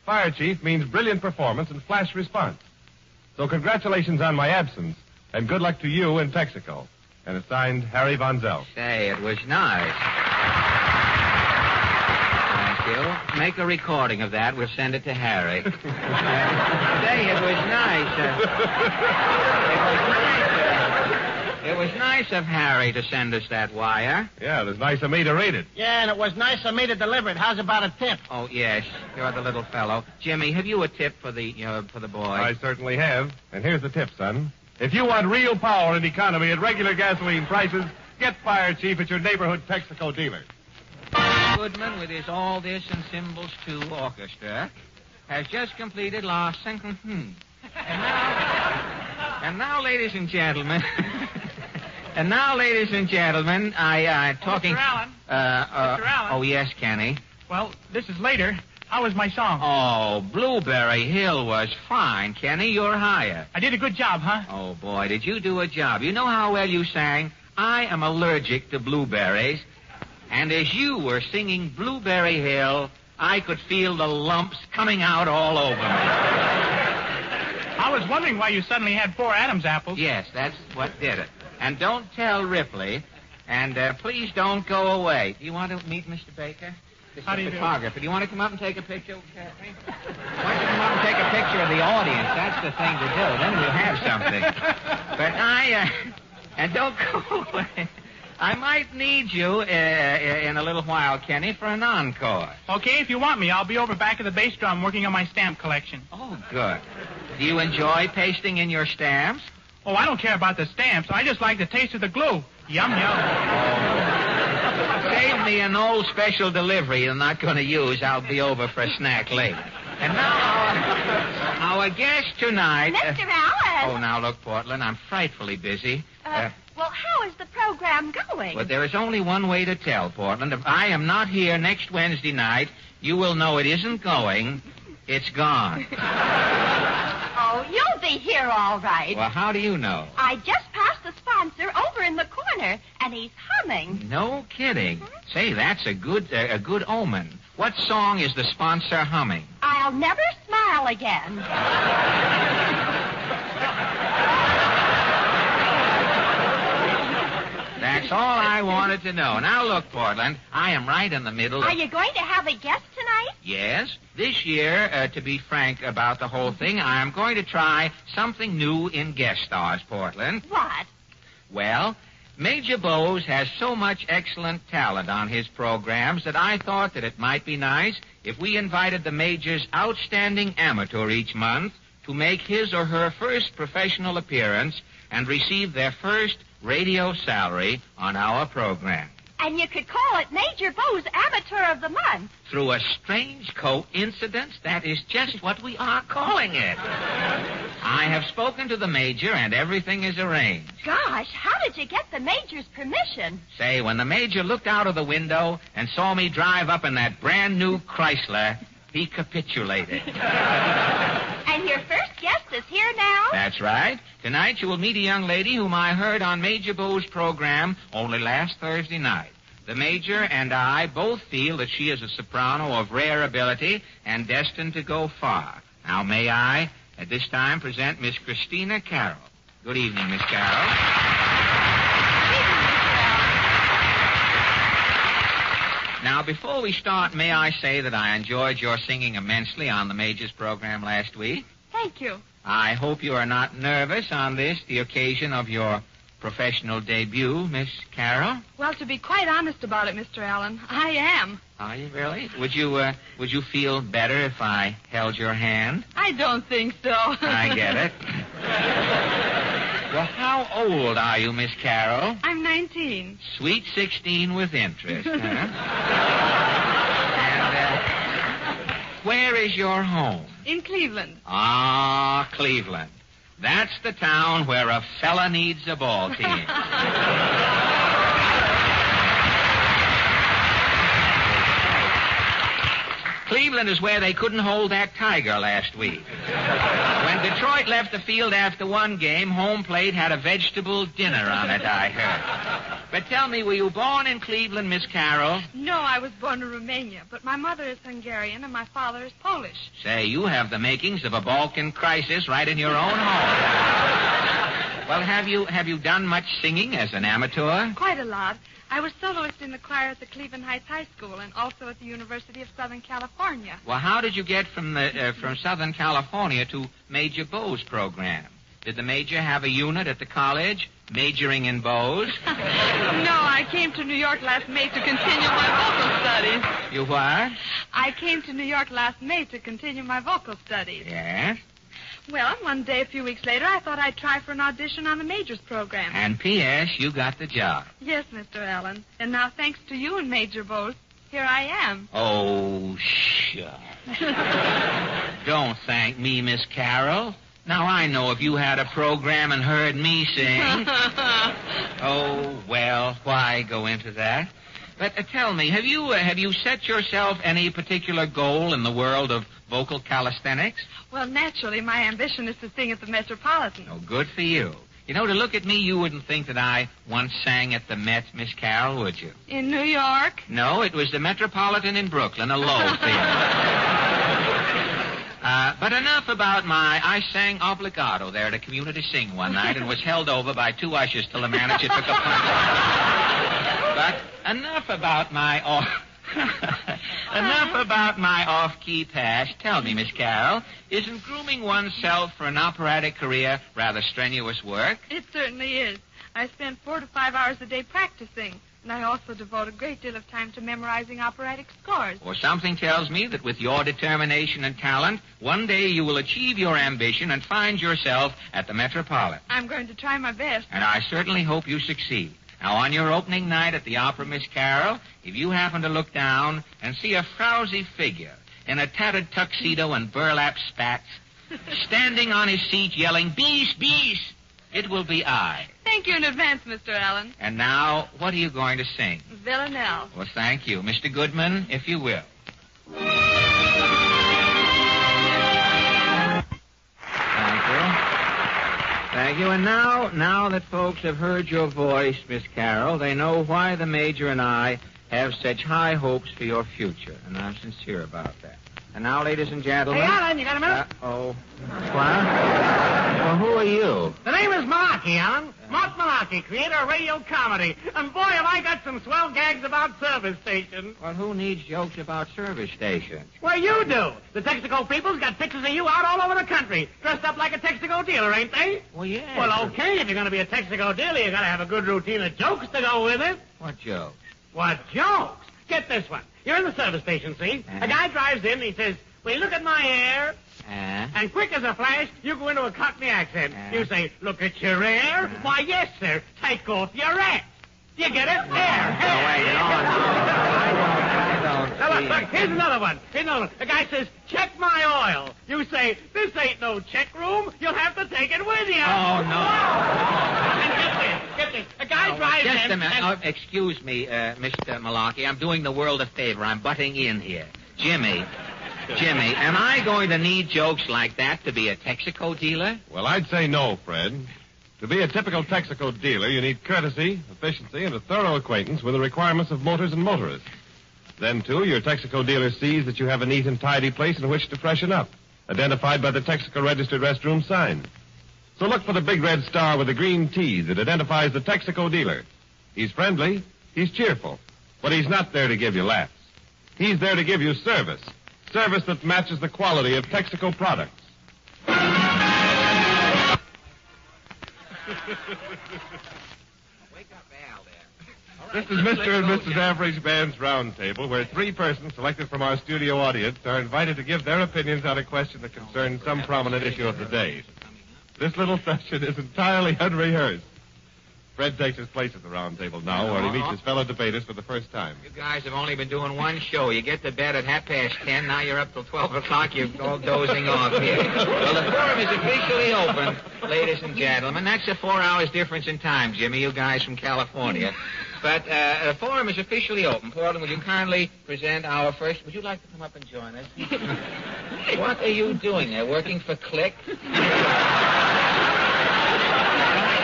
Fire Chief means brilliant performance and flash response. So congratulations on my absence, and good luck to you in Texaco. And it's signed, Harry Von Zell. Say, it was nice. Make a recording of that. We'll send it to Harry. Say, it was nice. It was nice of Harry to send us that wire. Yeah, it was nice of me to read it. Yeah, and it was nice of me to deliver it. How's about a tip? Oh, yes. You're the little fellow. Jimmy, have you a tip for the boy? I certainly have. And here's the tip, son. If you want real power and economy at regular gasoline prices, get Fire Chief at your neighborhood Texaco dealer. Goodman, with his All This and Cymbals 2 orchestra, has just completed La Cinquantaine. And now, ladies and gentlemen, I talking. Mr. Allen. Oh, yes, Kenny. Well, this is later. How was my song? Oh, Blueberry Hill was fine, Kenny. You're hired. I did a good job, huh? Oh, boy, did you do a job. You know how well you sang? I am allergic to blueberries. And as you were singing Blueberry Hill, I could feel the lumps coming out all over me. I was wondering why you suddenly had 4 Adam's apples. Yes, that's what did it. And don't tell Ripley. And please don't go away. Do you want to meet Mr. Baker? This How do you photographer. Do you want to come up and take a picture with Kathy? Why don't you come up and take a picture of the audience? That's the thing to do. Then we'll have something. But and don't go away. I might need you in a little while, Kenny, for an encore. Okay, if you want me, I'll be over back of the bass drum working on my stamp collection. Oh, good. Do you enjoy pasting in your stamps? Oh, I don't care about the stamps. I just like the taste of the glue. Yum, yum. Save me an old special delivery I'm not going to use. I'll be over for a snack later. And now our guest tonight... Mr. Allen! Oh, now look, Portland, I'm frightfully busy. Well, how is the program going? But there is only one way to tell, Portland. If I am not here next Wednesday night, you will know it isn't going. It's gone. Oh, you'll be here all right. Well, how do you know? I just passed the spot dancer over in the corner, and he's humming. No kidding. Say, that's a good omen. What song is the sponsor humming? I'll never smile again. That's all I wanted to know. Now, look, Portland, I am right in the middle of... Are you going to have a guest tonight? Yes. This year, to be frank about the whole thing, I am going to try something new in guest stars, Portland. What? Well, Major Bowes has so much excellent talent on his programs that I thought that it might be nice if we invited the Major's outstanding amateur each month to make his or her first professional appearance and receive their first radio salary on our program. And you could call it Major Bowes Amateur of the Month. Through a strange coincidence, that is just what we are calling it. I have spoken to the Major, and everything is arranged. Gosh, how did you get the Major's permission? Say, when the Major looked out of the window and saw me drive up in that brand-new Chrysler, he capitulated. And your first guest is here now? That's right. Tonight you will meet a young lady whom I heard on Major Bowes' program only last Thursday night. The Major and I both feel that she is a soprano of rare ability and destined to go far. Now, may I, at this time, present Miss Christina Carroll. Good evening, Miss Carroll. Now, before we start, may I say that I enjoyed your singing immensely on the Major's program last week. Thank you. I hope you are not nervous on this, the occasion of your professional debut, Miss Carroll. Well, to be quite honest about it, Mr. Allen, I am. Are you really? Would you feel better if I held your hand? I don't think so. I get it. Well, how old are you, Miss Carroll? I'm 19. Sweet 16 with interest, huh? And, where is your home? In Cleveland. Ah, Cleveland. That's the town where a fella needs a ball team. Cleveland is where they couldn't hold that Tiger last week. When Detroit left the field after one game, home plate had a vegetable dinner on it, I heard. But tell me, were you born in Cleveland, Miss Carroll? No, I was born in Romania, but my mother is Hungarian and my father is Polish. Say, you have the makings of a Balkan crisis right in your own home. Well, have you done much singing as an amateur? Quite a lot. I was soloist in the choir at the Cleveland Heights High School and also at the University of Southern California. Well, how did you get from Southern California to Major Bowes' program? Did the Major have a unit at the college, majoring in bows? No, I came to New York last May to continue my vocal studies. You what? I came to New York last May to continue my vocal studies. Yes? Well, one day, a few weeks later, I thought I'd try for an audition on the Major's program. And P.S., you got the job. Yes, Mr. Allen. And now, thanks to you and Major Bowes, here I am. Oh, shucks. Don't thank me, Miss Carroll. Now, I know if you had a program and heard me sing. Oh, well, why go into that? But tell me, have you set yourself any particular goal in the world of vocal calisthenics? Well, naturally, my ambition is to sing at the Metropolitan. Oh, good for you. You know, to look at me, you wouldn't think that I once sang at the Met, Miss Carroll, would you? In New York? No, it was the Metropolitan in Brooklyn, a low theater. But enough about I sang obligato there at a community sing one night and was held over by two ushers till the manager took a punch. But enough about my off-key past. Tell me, Miss Carroll, isn't grooming oneself for an operatic career rather strenuous work? It certainly is. I spend 4 to 5 hours a day practicing, and I also devote a great deal of time to memorizing operatic scores. Or something tells me that with your determination and talent, one day you will achieve your ambition and find yourself at the Metropolitan. I'm going to try my best. And I certainly hope you succeed. Now, on your opening night at the opera, Miss Carroll, if you happen to look down and see a frowsy figure in a tattered tuxedo and burlap spats, standing on his seat yelling, "Beast, beast," it will be I. Thank you in advance, Mr. Allen. And now, what are you going to sing? Villanelle. Well, thank you. Mr. Goodman, if you will. Thank you. Thank you. And now that folks have heard your voice, Miss Carroll, they know why the Major and I have such high hopes for your future. And I'm sincere about that. And now, ladies and gentlemen... Hey, Alan, you got a minute? What? Well, who are you? The name is Malarkey, Alan. Mort Malarkey, creator of radio comedy. And boy, have I got some swell gags about service stations. Well, who needs jokes about service stations? Well, you do. The Texaco people's got pictures of you out all over the country, dressed up like a Texaco dealer, ain't they? Well, yeah. Well, okay, if you're going to be a Texaco dealer, you got to have a good routine of jokes to go with it. What jokes? What jokes? Get this one. You're in the service station, see? A guy drives in and he says, "Will you look at my hair?" And quick as a flash, you go into a Cockney accent. You say, "Look at your hair?" "Why, yes, sir. Take off your hat." You get it? Hair. Now, look, here's another one. The guy says, "Check my oil." You say, "This ain't no check room. You'll have to take it with you." Oh, no. And get this. A guy drives in... Just a minute. Excuse me, Mr. Malarkey. I'm doing the world a favor. I'm butting in here. Jimmy, am I going to need jokes like that to be a Texaco dealer? Well, I'd say no, Fred. To be a typical Texaco dealer, you need courtesy, efficiency, and a thorough acquaintance with the requirements of motors and motorists. Then, too, your Texaco dealer sees that you have a neat and tidy place in which to freshen up, identified by the Texaco registered restroom sign. So look for the big red star with the green T that identifies the Texaco dealer. He's friendly, he's cheerful, but he's not there to give you laughs. He's there to give you service. Service that matches the quality of Texaco products. This is Mr. and Mrs. Average Man's Roundtable, where three persons selected from our studio audience are invited to give their opinions on a question that concerns some prominent issue of the day. This little session is entirely unrehearsed. Fred takes his place at the round table now, where he meets his fellow debaters for the first time. You guys have only been doing one show. You get to bed at 10:30. Now you're up till 12 o'clock. You're all dozing off here. Well, the forum is officially open, ladies and gentlemen. That's a 4 hours difference in time, Jimmy, you guys from California. But the forum is officially open. Portland, would you kindly present our first... Would you like to come up and join us? What are you doing there? Working for Click?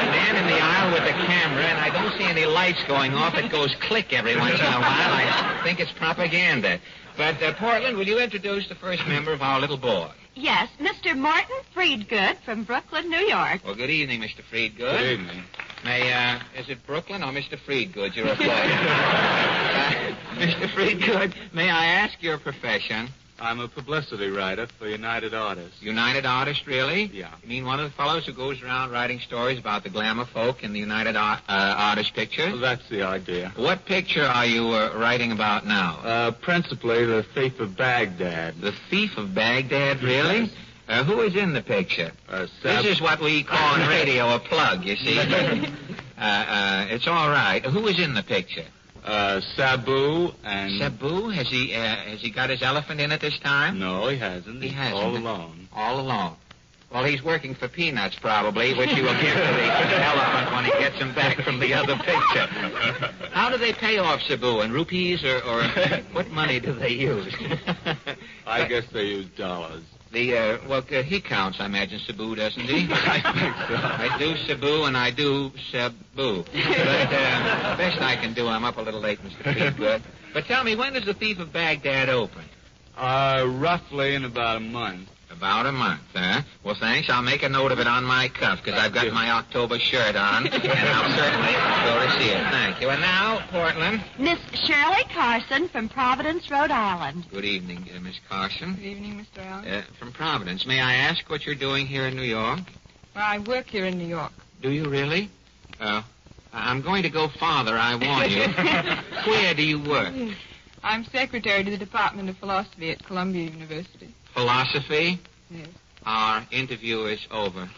Man in the aisle with the camera, and I don't see any lights going off. It goes click every once in a while. I think it's propaganda. But, Portland, will you introduce the first member of our little board? Yes, Mr. Martin Friedgood from Brooklyn, New York. Well, good evening, Mr. Friedgood. Good evening. Is it Brooklyn or Mr. Friedgood you're reporting? Mr. Friedgood, may I ask your profession? I'm a publicity writer for United Artists. United Artists, really? Yeah. You mean one of the fellows who goes around writing stories about the glamour folk in the United Artists pictures? Well, that's the idea. What picture are you writing about now? Principally The Thief of Baghdad. The Thief of Baghdad, really? Who is in the picture? This is what we call in radio a plug, you see. It's all right. Who is in the picture? Sabu and... Sabu? Has he got his elephant in it this time? No, he hasn't. He hasn't. All alone. All alone. Well, he's working for peanuts, probably, which he will give to the elephant when he gets him back from the other picture. How do they pay off Sabu? In rupees or what money do they use? I guess they use dollars. He counts, I imagine. Sabu, doesn't he? I think so. I do Sabu and I do Sabu. But best I can do, I'm up a little late, Mr. Friedgood. But tell me, when does the Thief of Baghdad open? Roughly in about a month. About a month, huh? Well, thanks. I'll make a note of it on my cuff, because I've got my October shirt on, and I'll certainly go to see it. Thank you. And now, Portland. Miss Shirley Carson from Providence, Rhode Island. Good evening, Miss Carson. Good evening, Mr. Allen. From Providence. May I ask what you're doing here in New York? Well, I work here in New York. Do you really? I'm going to go farther, I warn you. Where do you work? I'm secretary to the Department of Philosophy at Columbia University. Philosophy? Yes. Our interview is over.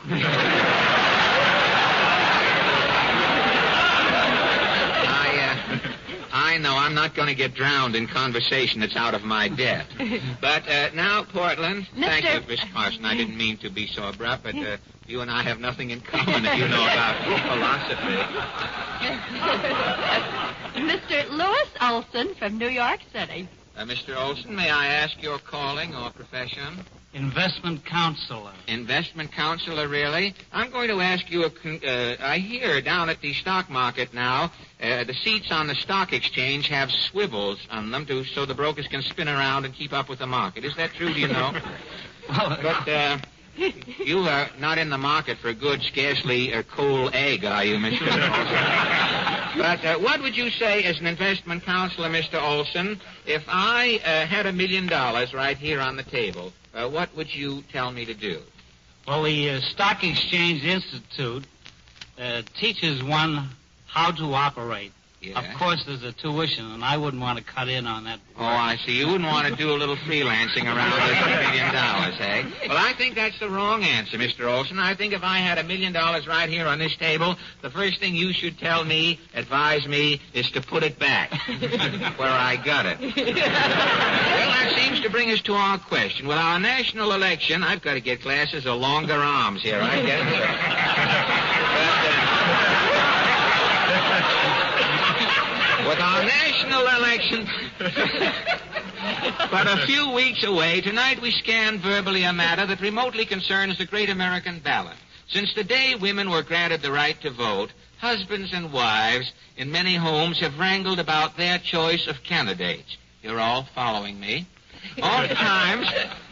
I know I'm not going to get drowned in conversation that's out of my depth. But now, Portland, thank you, Miss Carson. I didn't mean to be so abrupt, but you and I have nothing in common if you know about philosophy. Mr. Louis Olson from New York City. Mr. Olson, may I ask your calling or profession? Investment counselor. Investment counselor, really? I'm going to ask you I hear down at the stock market now, the seats on the stock exchange have swivels on them so the brokers can spin around and keep up with the market. Is that true, do you know? But, you are not in the market for a good, scarcely cold egg, are you, Mr. Olson? But what would you say as an investment counselor, Mr. Olson, if I had $1 million right here on the table? What would you tell me to do? Well, the Stock Exchange Institute teaches one how to operate. Yeah. Of course, there's a tuition, and I wouldn't want to cut in on that. Oh, I see. You wouldn't want to do a little freelancing around this $1 million, eh? Well, I think that's the wrong answer, Mr. Olson. I think if I had $1 million right here on this table, the first thing you should advise me, is to put it back where I got it. Well, that seems to bring us to our question. With our national election, I've got to get glasses of longer arms here, I with our national election but a few weeks away, tonight we scan verbally a matter that remotely concerns the great American ballot. Since the day women were granted the right to vote, husbands and wives in many homes have wrangled about their choice of candidates. You're all following me? Oftentimes,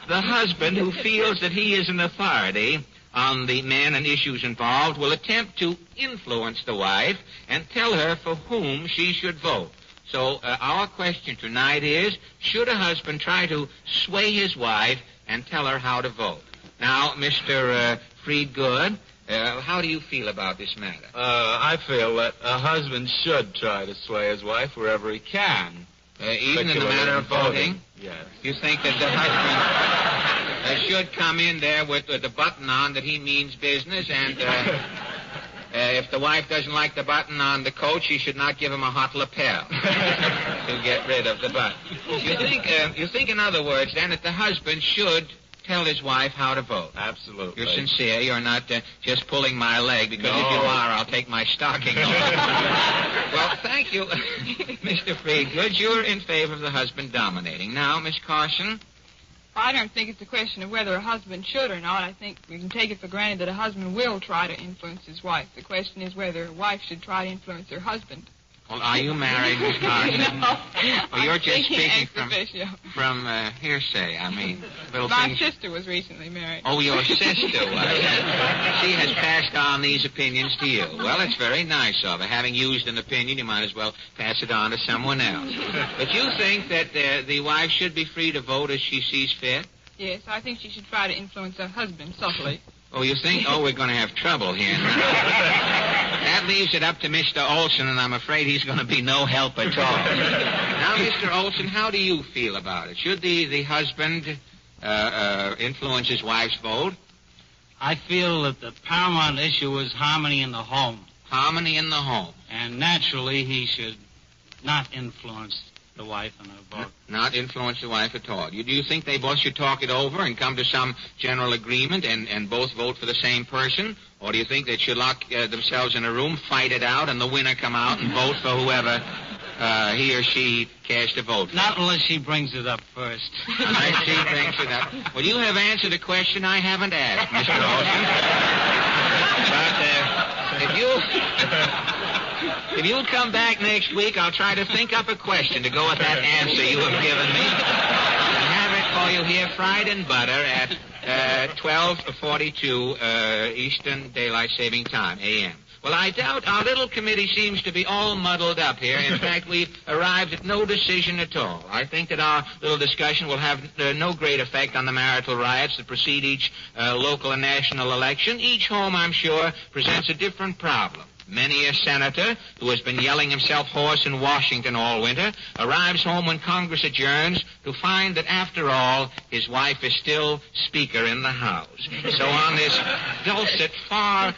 the husband who feels that he is an authority on the men and issues involved will attempt to influence the wife and tell her for whom she should vote. So our question tonight is, should a husband try to sway his wife and tell her how to vote? Now, Mr. Friedgood, how do you feel about this matter? I feel that a husband should try to sway his wife wherever he can. Even in the matter of voting? Yes. You think that the husband should come in there with the button on that he means business, and if the wife doesn't like the button on the coat, she should not give him a hot lapel to get rid of the button. You think, in other words, then, that the husband should tell his wife how to vote? Absolutely. You're sincere. You're not just pulling my leg, because if you are, I'll take my stocking off. Well, thank you, Mr. Friedgood. You're in favor of the husband dominating. Now, Miss Carson? I don't think it's a question of whether a husband should or not. I think we can take it for granted that a husband will try to influence his wife. The question is whether a wife should try to influence her husband. Well, are you married, Miss Carson? No. Well, you're just speaking from hearsay. I mean, little my things. sister was recently married. Oh, your sister was. She has passed on these opinions to you. Well, it's very nice of her. Having used an opinion, you might as well pass it on to someone else. But you think that the wife should be free to vote as she sees fit? Yes, I think she should try to influence her husband subtly. Oh, you think? Oh, we're going to have trouble here now. That leaves it up to Mr. Olson, and I'm afraid he's going to be no help at all. Now, Mr. Olson, how do you feel about it? Should the husband influence his wife's vote? I feel that the paramount issue is harmony in the home. Harmony in the home. And naturally, he should not influence the wife and her vote. Not influence the wife at all. Do you think they both should talk it over and come to some general agreement and both vote for the same person? Or do you think they should lock themselves in a room, fight it out, and the winner come out and vote for whoever he or she cares to vote for? Not unless she brings it up first. Unless she brings it up. Well, you have answered a question I haven't asked, Mr. Olson. But if you'll come back next week, I'll try to think up a question to go with that answer you have given me. And have it for you here, fried in butter, at 12:42 Eastern Daylight Saving Time, a.m. Well, I doubt our little committee seems to be all muddled up here. In fact, we've arrived at no decision at all. I think that our little discussion will have no great effect on the marital riots that precede each local and national election. Each home, I'm sure, presents a different problem. Many a senator who has been yelling himself hoarse in Washington all winter arrives home when Congress adjourns to find that, after all, his wife is still Speaker in the House. So on this dulcet, far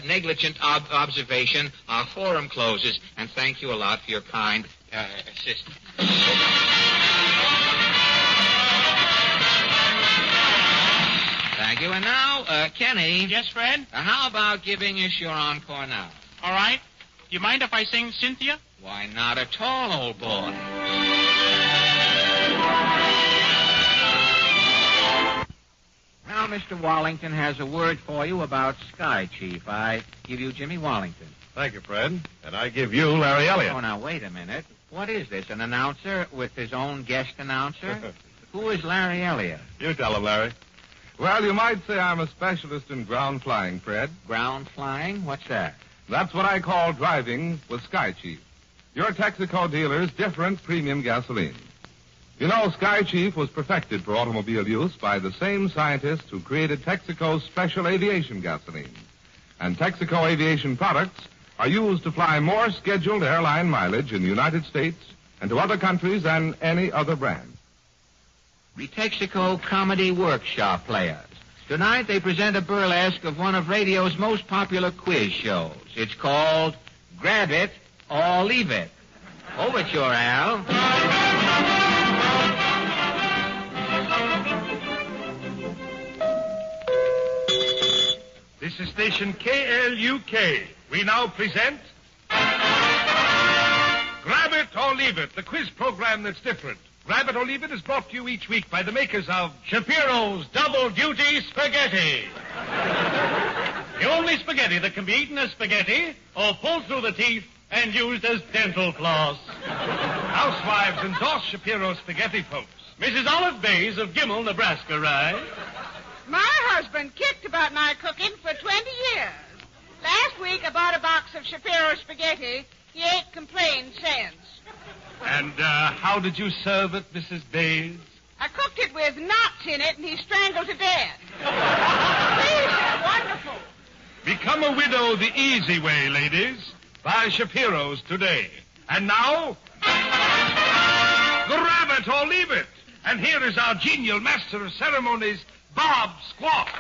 negligent observation, our forum closes, and thank you a lot for your kind assistance. Thank you. And now, Kenny. Yes, Fred? How about giving us your encore now? All right. You mind if I sing Cynthia? Why, not at all, old boy. Mr. Wallington has a word for you about Sky Chief. I give you Jimmy Wallington. Thank you, Fred. And I give you Larry Elliott. Oh, now, wait a minute. What is this, an announcer with his own guest announcer? Who is Larry Elliott? You tell him, Larry. Well, you might say I'm a specialist in ground flying, Fred. Ground flying? What's that? That's what I call driving with Sky Chief. Your Texaco dealer's different premium gasoline. You know, Sky Chief was perfected for automobile use by the same scientists who created Texaco's special aviation gasoline. And Texaco aviation products are used to fly more scheduled airline mileage in the United States and to other countries than any other brand. The Texaco Comedy Workshop Players. Tonight they present a burlesque of one of radio's most popular quiz shows. It's called Grab It or Leave It. Overture, Al. This is station KLUK. We now present Grab It or Leave It, the quiz program that's different. Grab It or Leave It is brought to you each week by the makers of Shapiro's Double Duty Spaghetti. The only spaghetti that can be eaten as spaghetti or pulled through the teeth and used as dental floss. Housewives endorse Shapiro's spaghetti, folks. Mrs. Olive Bays of Gimmel, Nebraska, right? My husband kicked about my cooking for 20 years. Last week I bought a box of Shapiro spaghetti. He ain't complained since. And how did you serve it, Mrs. Bays? I cooked it with knots in it, and he strangled to death. These are wonderful. Become a widow the easy way, ladies. Buy Shapiro's today. And now, grab it or leave it. And here is our genial master of ceremonies, Bob Squawk.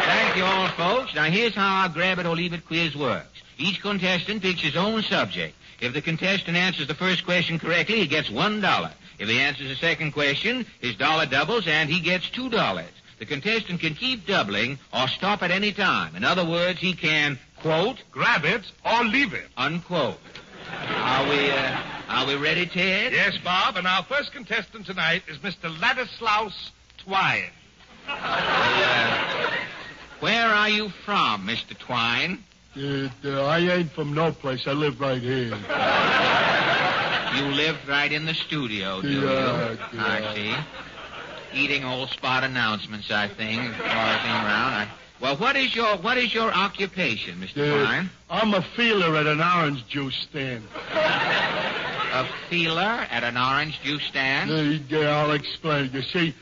Thank you all, folks. Now, here's how our Grab It or Leave It quiz works. Each contestant picks his own subject. If the contestant answers the first question correctly, he gets $1. If he answers the second question, his dollar doubles and he gets $2. The contestant can keep doubling or stop at any time. In other words, he can, quote, grab it or leave it, unquote. Are we ready, Ted? Yes, Bob, and our first contestant tonight is Mr. Ladislaus Twine. Where are you from, Mr. Twine? I ain't from no place. I live right here. You live right in the studio, do you? I see. Eating old spot announcements, I think, floating around. Well, what is your occupation, Mr. Twine? I'm a feeler at an orange juice stand. A feeler at an orange juice stand? I'll explain. You see,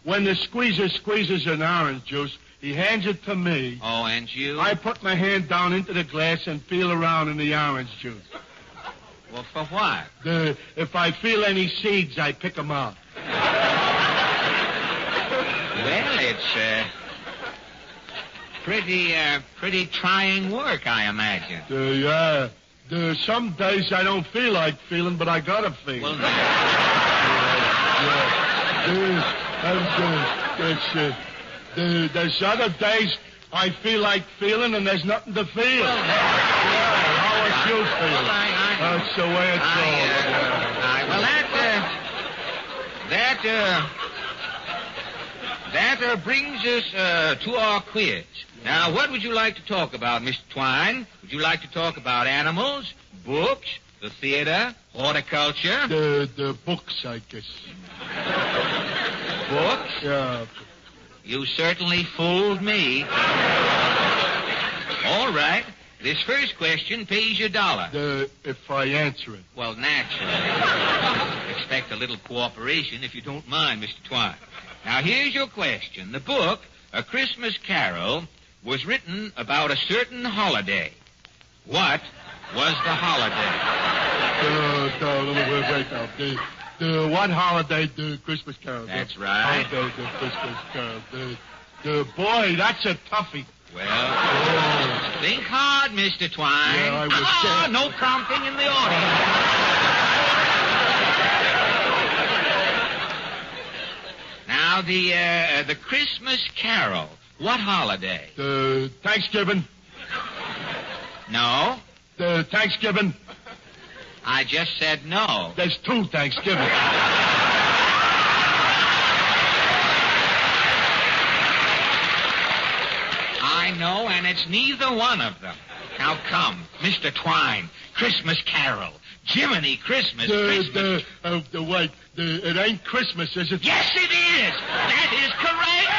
when the squeezer squeezes an orange juice, he hands it to me. Oh, and you? I put my hand down into the glass and feel around in the orange juice. Well, for what? If I feel any seeds, I pick them out. Well, it's pretty trying work, I imagine. Yeah. Some days I don't feel like feeling, but I gotta feel. Well, there's other days I feel like feeling, and there's nothing to feel. How would you feel? That's the way it's going. Well, that brings us to our quiz. Now, what would you like to talk about, Mr. Twine? Would you like to talk about animals, books, the theater, horticulture? The books, I guess. Books? Yeah. You certainly fooled me. All right. This first question pays you $1. If I answer it. Well, naturally. Expect a little cooperation if you don't mind, Mr. Twine. Now, here's your question. The book, A Christmas Carol, was written about a certain holiday. What was the holiday? Wait now. What holiday? The Christmas Carol. That's right. The Christmas Carol. Boy, that's a toughie. Well, think hard, Mr. Twine. Yeah, I was no prompting in the audience. Now, the Christmas Carol. What holiday? Thanksgiving. No. Thanksgiving. I just said no. There's 2 Thanksgivings. I know, and it's neither one of them. Now come, Mr. Twine, Christmas Carol. Jiminy Christmas, Christmas. Wait, it ain't Christmas, is it? Yes, it is. That is correct.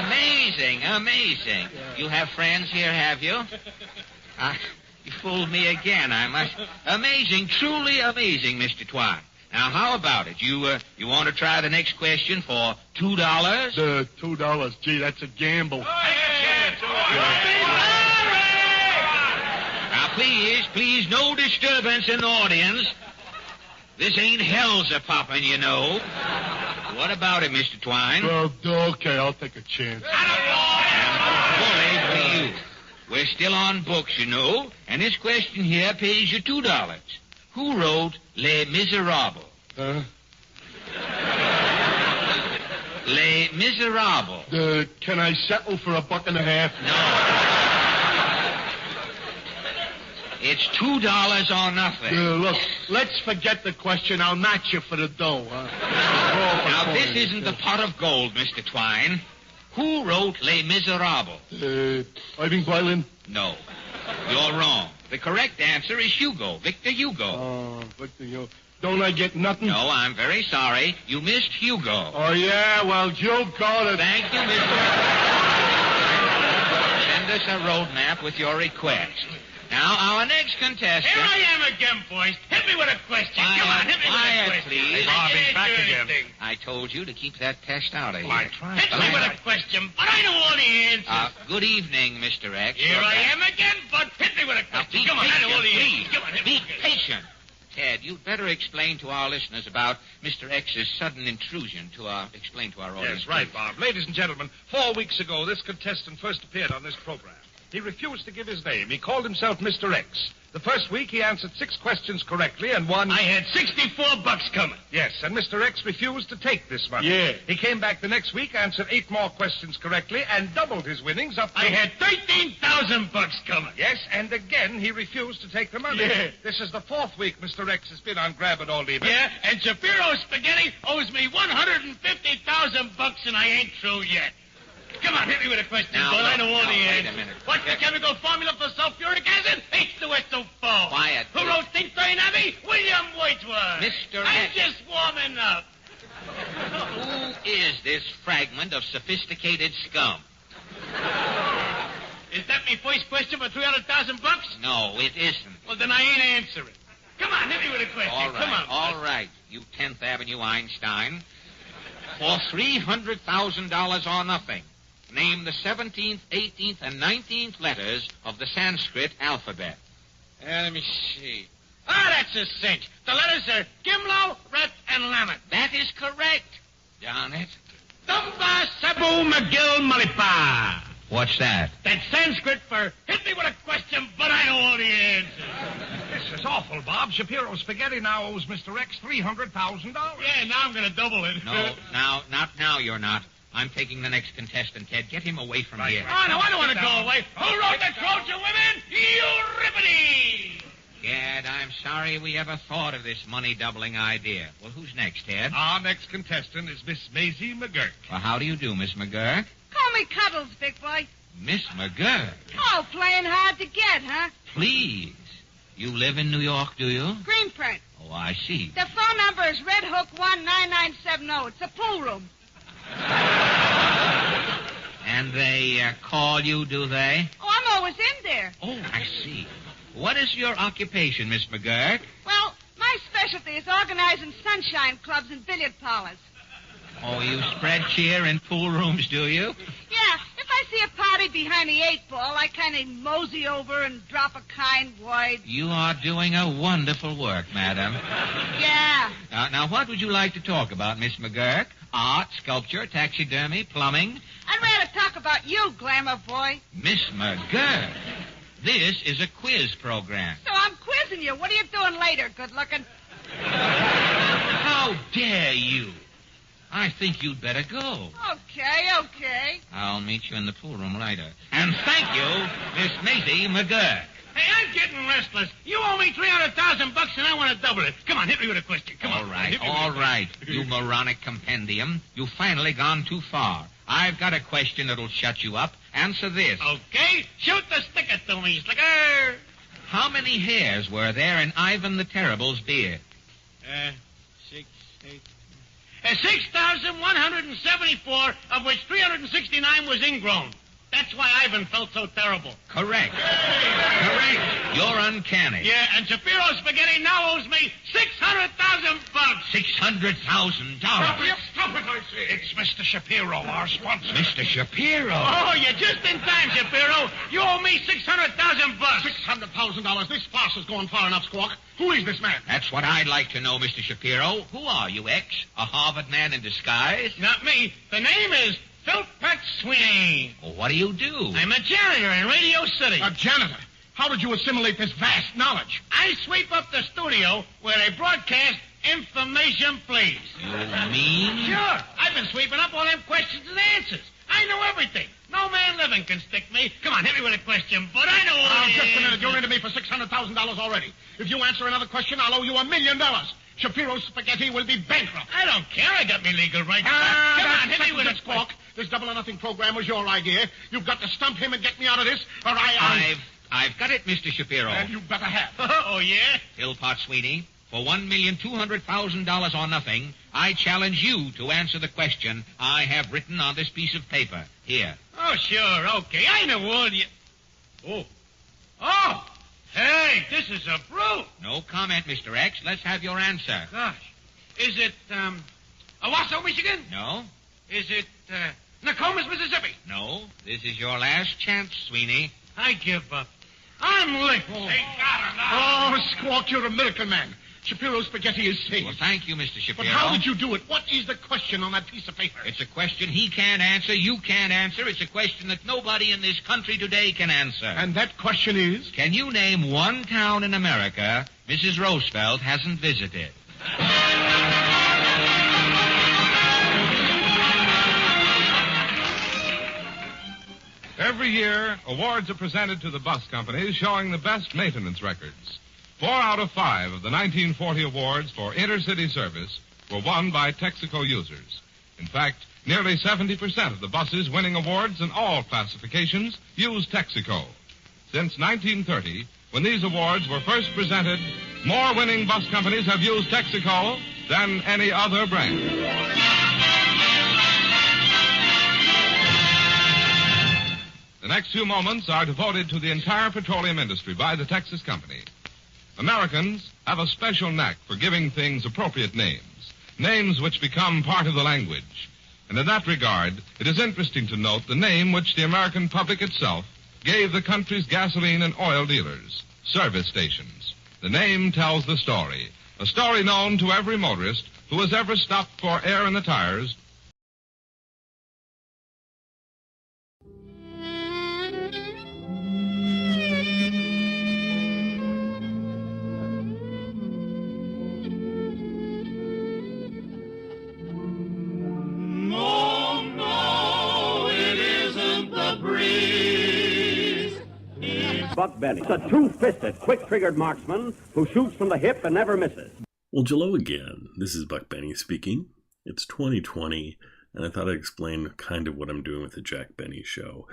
Amazing, amazing. You have friends here, have you? You fooled me again, I must. Amazing, truly amazing, Mr. Twine. Now, how about it? You want to try the next question for $2? $2. Gee, that's a gamble. Now, please, no disturbance in the audience. This ain't hell's a-poppin', you know. What about it, Mr. Twine? Okay, I'll take a chance. Bully for you. We're still on books, you know, and this question here pays you $2. Who wrote Les Miserables? Les Miserables. Can I settle for $1.50? No. It's $2 or nothing. Look, let's forget the question. I'll match you for the dough. Now, this isn't the pot of gold, Mr. Twine. Who wrote Les Miserables? Irving Berlin? No. You're wrong. The correct answer is Hugo, Victor Hugo. Victor Hugo. Don't I get nothing? No, I'm very sorry. You missed Hugo. Oh, yeah? Well, you got it. Thank you, Mr. Send us a road map with your request. Now, our next contestant... Here I am again, boys. Hit me with a question. Come on, hit me with a question. Please. Hey, Bob, he's back again. I told you to keep that pest out of here. I tried. Hit me with a question, but I don't want the answers. Good evening, Mr. X. Here I am again, but hit me with a question. Come on, I don't want the answers. Come on, hit me. Be patient. Ted, you'd better explain to our listeners about Mr. X's sudden intrusion explain to our audience. Yes, right, Bob. Ladies and gentlemen, 4 weeks ago, this contestant first appeared on this program. He refused to give his name. He called himself Mr. X. The first week, he answered 6 questions correctly and won... I had $64 coming. Yes, and Mr. X refused to take this money. Yeah. He came back the next week, answered 8 more questions correctly, and doubled his winnings up to... I had $13,000 coming. Yes, and again, he refused to take the money. Yeah. This is the 4th week Mr. X has been on Grab It or Leave It. Yeah, and Shapiro Spaghetti owes me $150,000, and I ain't through yet. Come on, hit me with a question, now, but I don't want the wait answer. a minute. What's the chemical formula for sulfuric acid? H2SO4. Quiet. Who wrote Think Very Navy? William Wordsworth. Mr. I'm X. just warming up. Who is this fragment of sophisticated scum? Is that my first question for $300,000? No, it isn't. Well, then I ain't answering. Come on, hit me with a question. All right, Come on. all right, you 10th Avenue Einstein. For $300,000 or nothing, name the 17th, 18th, and 19th letters of the Sanskrit alphabet. Let me see. That's a cinch. The letters are Gimlo, Ret, and Lamet. That is correct. Darn it. Dumba, Sabu, McGill, Malipa. What's that? That's Sanskrit for hit me with a question, but I don't want the answer. This is awful, Bob. Shapiro Spaghetti now owes Mr. X $300,000. Yeah, now I'm going to double it. No, not now you're not. I'm taking the next contestant, Ted. Get him away from here. Oh, no, I don't want to go away. Who wrote the Trojan Women? Euripides! Ted, I'm sorry we ever thought of this money-doubling idea. Well, who's next, Ted? Our next contestant is Miss Maisie McGurk. Well, how do you do, Miss McGurk? Call me Cuddles, big boy. Miss McGurk? Oh, playing hard to get, huh? Please. You live in New York, do you? Greenprint. Oh, I see. The phone number is Red Hook 19970. It's a pool room. And they call you, do they? Oh, I'm always in there. Oh, I see. What is your occupation, Miss McGurk? Well, my specialty is organizing sunshine clubs and billiard parlors. Oh, you spread cheer in pool rooms, do you? Yeah, if I see a party behind the 8-ball, I kind of mosey over and drop a kind word. You are doing a wonderful work, madam. Yeah. Now, what would you like to talk about, Miss McGurk? Art, sculpture, taxidermy, plumbing? I'd rather talk about you, glamour boy. Miss McGurk, this is a quiz program. So I'm quizzing you. What are you doing later, good-looking? How dare you? I think you'd better go. Okay. I'll meet you in the pool room later. And thank you, Miss Maisie McGurk. Hey, I'm getting restless. You owe me $300,000 and I want to double it. Come on, hit me with a question. Come on. All right. You moronic compendium. You've finally gone too far. I've got a question that'll shut you up. Answer this. Okay, shoot the sticker to me, Slicker. How many hairs were there in Ivan the Terrible's beard? 6,174, of which 369 was ingrown. That's why Ivan felt so terrible. Correct. Correct. You're uncanny. Yeah, and Shapiro Spaghetti now owes me $600,000. $600,000. Stop it, I say. It's Mr. Shapiro, our sponsor. Mr. Shapiro. Oh, you're just in time, Shapiro. You owe me $600,000. $600,000. This farce is going far enough, Squawk. Who is this man? That's what I'd like to know, Mr. Shapiro. Who are you, X? A Harvard man in disguise? Not me. The name is Philpott Sweeney. Well, what do you do? I'm a janitor in Radio City. A janitor? How did you assimilate this vast knowledge? I sweep up the studio where they broadcast Information Please. You mean? Sure. I've been sweeping up all them questions and answers. I know everything. No man living can stick me. Come on, hit me with a question, but I know what it Just a is. minute. You're into me for $600,000 already. If you answer another question, I'll owe you $1 million. Shapiro's Spaghetti will be bankrupt. I don't care. I got me legal rights. Come on, hit me with a Squawk. This Double or Nothing program was your idea. You've got to stump him and get me out of this, or I've got it, Mr. Shapiro. And you better have. Oh, yeah? Philpott Sweeney, for $1,200,000 or nothing, I challenge you to answer the question I have written on this piece of paper. Here. Oh, sure. Okay. I know all you... Oh! Hey, this is a brute. No comment, Mr. X. Let's have your answer. Gosh. Is it, Owasso, Michigan? No. Is it, Nokomis, Mississippi? No. This is your last chance, Sweeney. I give up. I'm licked. Oh, Squawk, you're a miracle man. Shapiro's Spaghetti is saved. Well, thank you, Mr. Shapiro. But how did you do it? What is the question on that piece of paper? It's a question he can't answer, you can't answer. It's a question that nobody in this country today can answer. And that question is? Can you name one town in America Mrs. Roosevelt hasn't visited? Every year, awards are presented to the bus companies showing the best maintenance records. 4 out of 5 of the 1940 awards for intercity service were won by Texaco users. In fact, nearly 70% of the buses winning awards in all classifications use Texaco. Since 1930, when these awards were first presented, more winning bus companies have used Texaco than any other brand. The next few moments are devoted to the entire petroleum industry by the Texas company. Americans have a special knack for giving things appropriate names, names which become part of the language. And in that regard, it is interesting to note the name which the American public itself gave the country's gasoline and oil dealers, service stations. The name tells the story, a story known to every motorist who has ever stopped for air in the tires. Buck Benny. It's a two-fisted, quick-triggered marksman who shoots from the hip and never misses. Well, hello again. This is Buck Benny speaking. It's 2020, and I thought I'd explain kind of what I'm doing with the Jack Benny Show.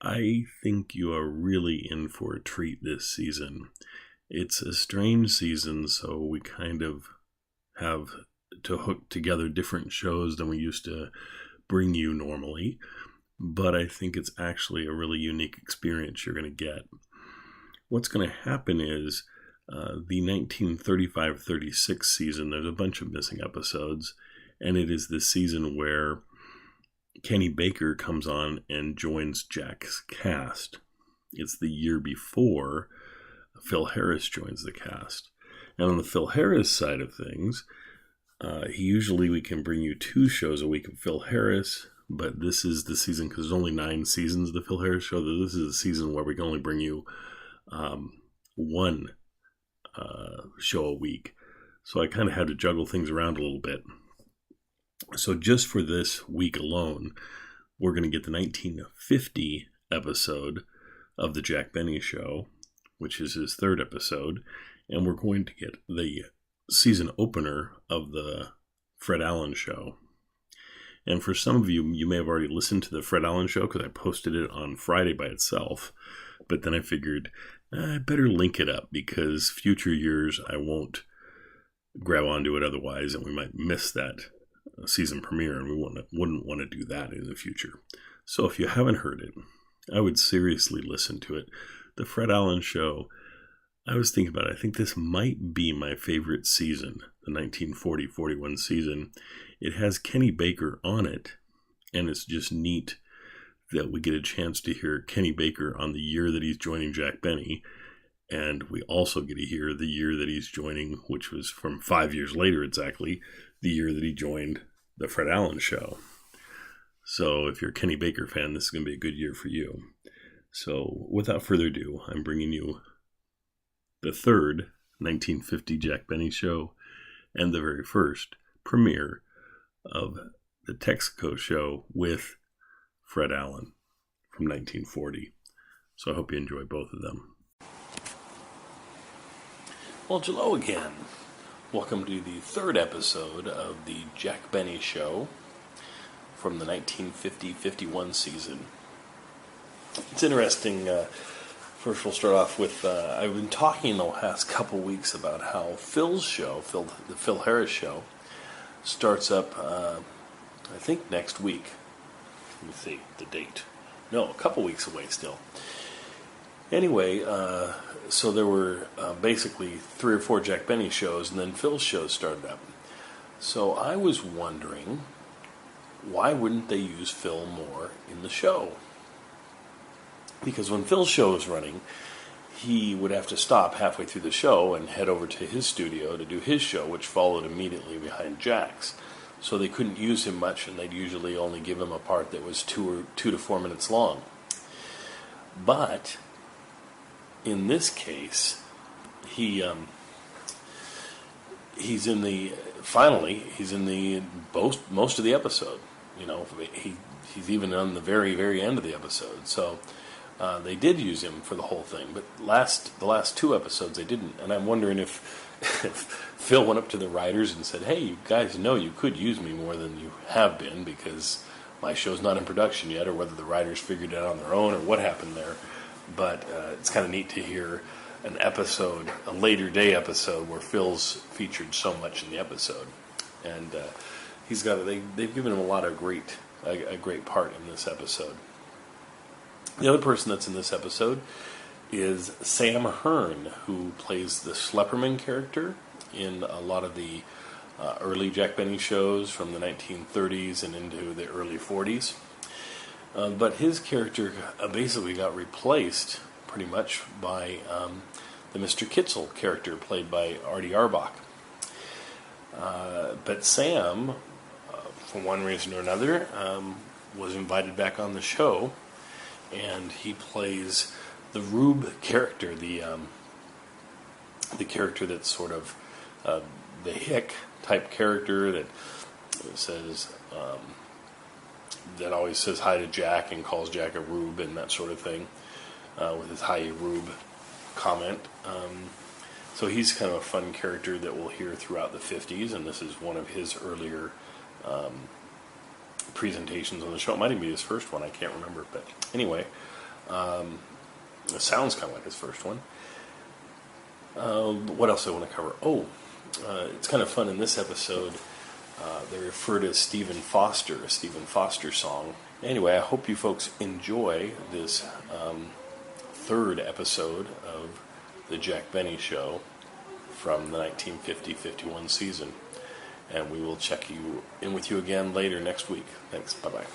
I think you are really in for a treat this season. It's a strange season, so we kind of have to hook together different shows than we used to bring you normally. But I think it's actually a really unique experience you're going to get. What's going to happen is the 1935-36 season, there's a bunch of missing episodes, and it is the season where Kenny Baker comes on and joins Jack's cast. It's the year before Phil Harris joins the cast. And on the Phil Harris side of things, we can bring you 2 shows a week of Phil Harris. But this is the season, because there's only 9 seasons of the Phil Harris Show. This is a season where we can only bring you 1 show a week. So I kind of had to juggle things around a little bit. So just for this week alone, we're going to get the 1950 episode of the Jack Benny Show. which is his third episode, and we're going to get the season opener of the Fred Allen Show. And for some of you, you may have already listened to the Fred Allen Show because I posted it on Friday by itself. But then I figured I better link it up because future years I won't grab onto it otherwise, and we might miss that season premiere, and we wouldn't want to do that in the future. So if you haven't heard it, I would seriously listen to it. The Fred Allen Show, I was thinking about it. I think this might be my favorite season, the 1940-41 season. It has Kenny Baker on it, and it's just neat that we get a chance to hear Kenny Baker on the year that he's joining Jack Benny, and we also get to hear the year that he's joining, which was from 5 years later exactly, the year that he joined the Fred Allen Show. So if you're a Kenny Baker fan, this is going to be a good year for you. So without further ado, I'm bringing you the third 1950 Jack Benny Show and the very first premiere of the Texaco Show with Fred Allen from 1940. So I hope you enjoy both of them. Well, hello again. Welcome to the third episode of the Jack Benny Show from the 1950-51 season. It's interesting. First, we'll start off with, I've been talking the last couple weeks about how Phil's show, the Phil Harris Show, starts up, I think, next week. Let me see the date. No, a couple weeks away still. Anyway, so there were basically 3 or 4 Jack Benny shows, and then Phil's show started up. So I was wondering, why wouldn't they use Phil more in the show? Because when Phil's show was running, he would have to stop halfway through the show and head over to his studio to do his show, which followed immediately behind Jack's. So they couldn't use him much, and they'd usually only give him a part that was 2 to 4 minutes long. But in this case, he's in the most of the episode. You know, he's even on the very, very end of the episode. So they did use him for the whole thing, but the last 2 episodes they didn't. And I'm wondering if Phil went up to the writers and said, "Hey, you guys know you could use me more than you have been because my show's not in production yet," or whether the writers figured it out on their own or what happened there. But it's kind of neat to hear an episode, a later day episode, where Phil's featured so much in the episode, and they've given him a great part in this episode. The other person that's in this episode is Sam Hearn, who plays the Schlepperman character in a lot of the early Jack Benny shows from the 1930s and into the early 40s. But his character basically got replaced pretty much by the Mr. Kitzel character played by Artie Arbach. But Sam, for one reason or another, was invited back on the show, and he plays the Rube character, the character that's sort of the hick type character that says that always says hi to Jack and calls Jack a Rube and that sort of thing, with his hi Rube comment. So he's kind of a fun character that we'll hear throughout the 50s, and this is one of his earlier presentations on the show. It might even be his first one, I can't remember, but anyway, it sounds kind of like his first one. What else do I want to cover? It's kind of fun in this episode. They refer to Stephen Foster, a Stephen Foster song. Anyway, I hope you folks enjoy this third episode of the Jack Benny Show from the 1950-51 season. And we will check in with you again later next week. Thanks. Bye-bye.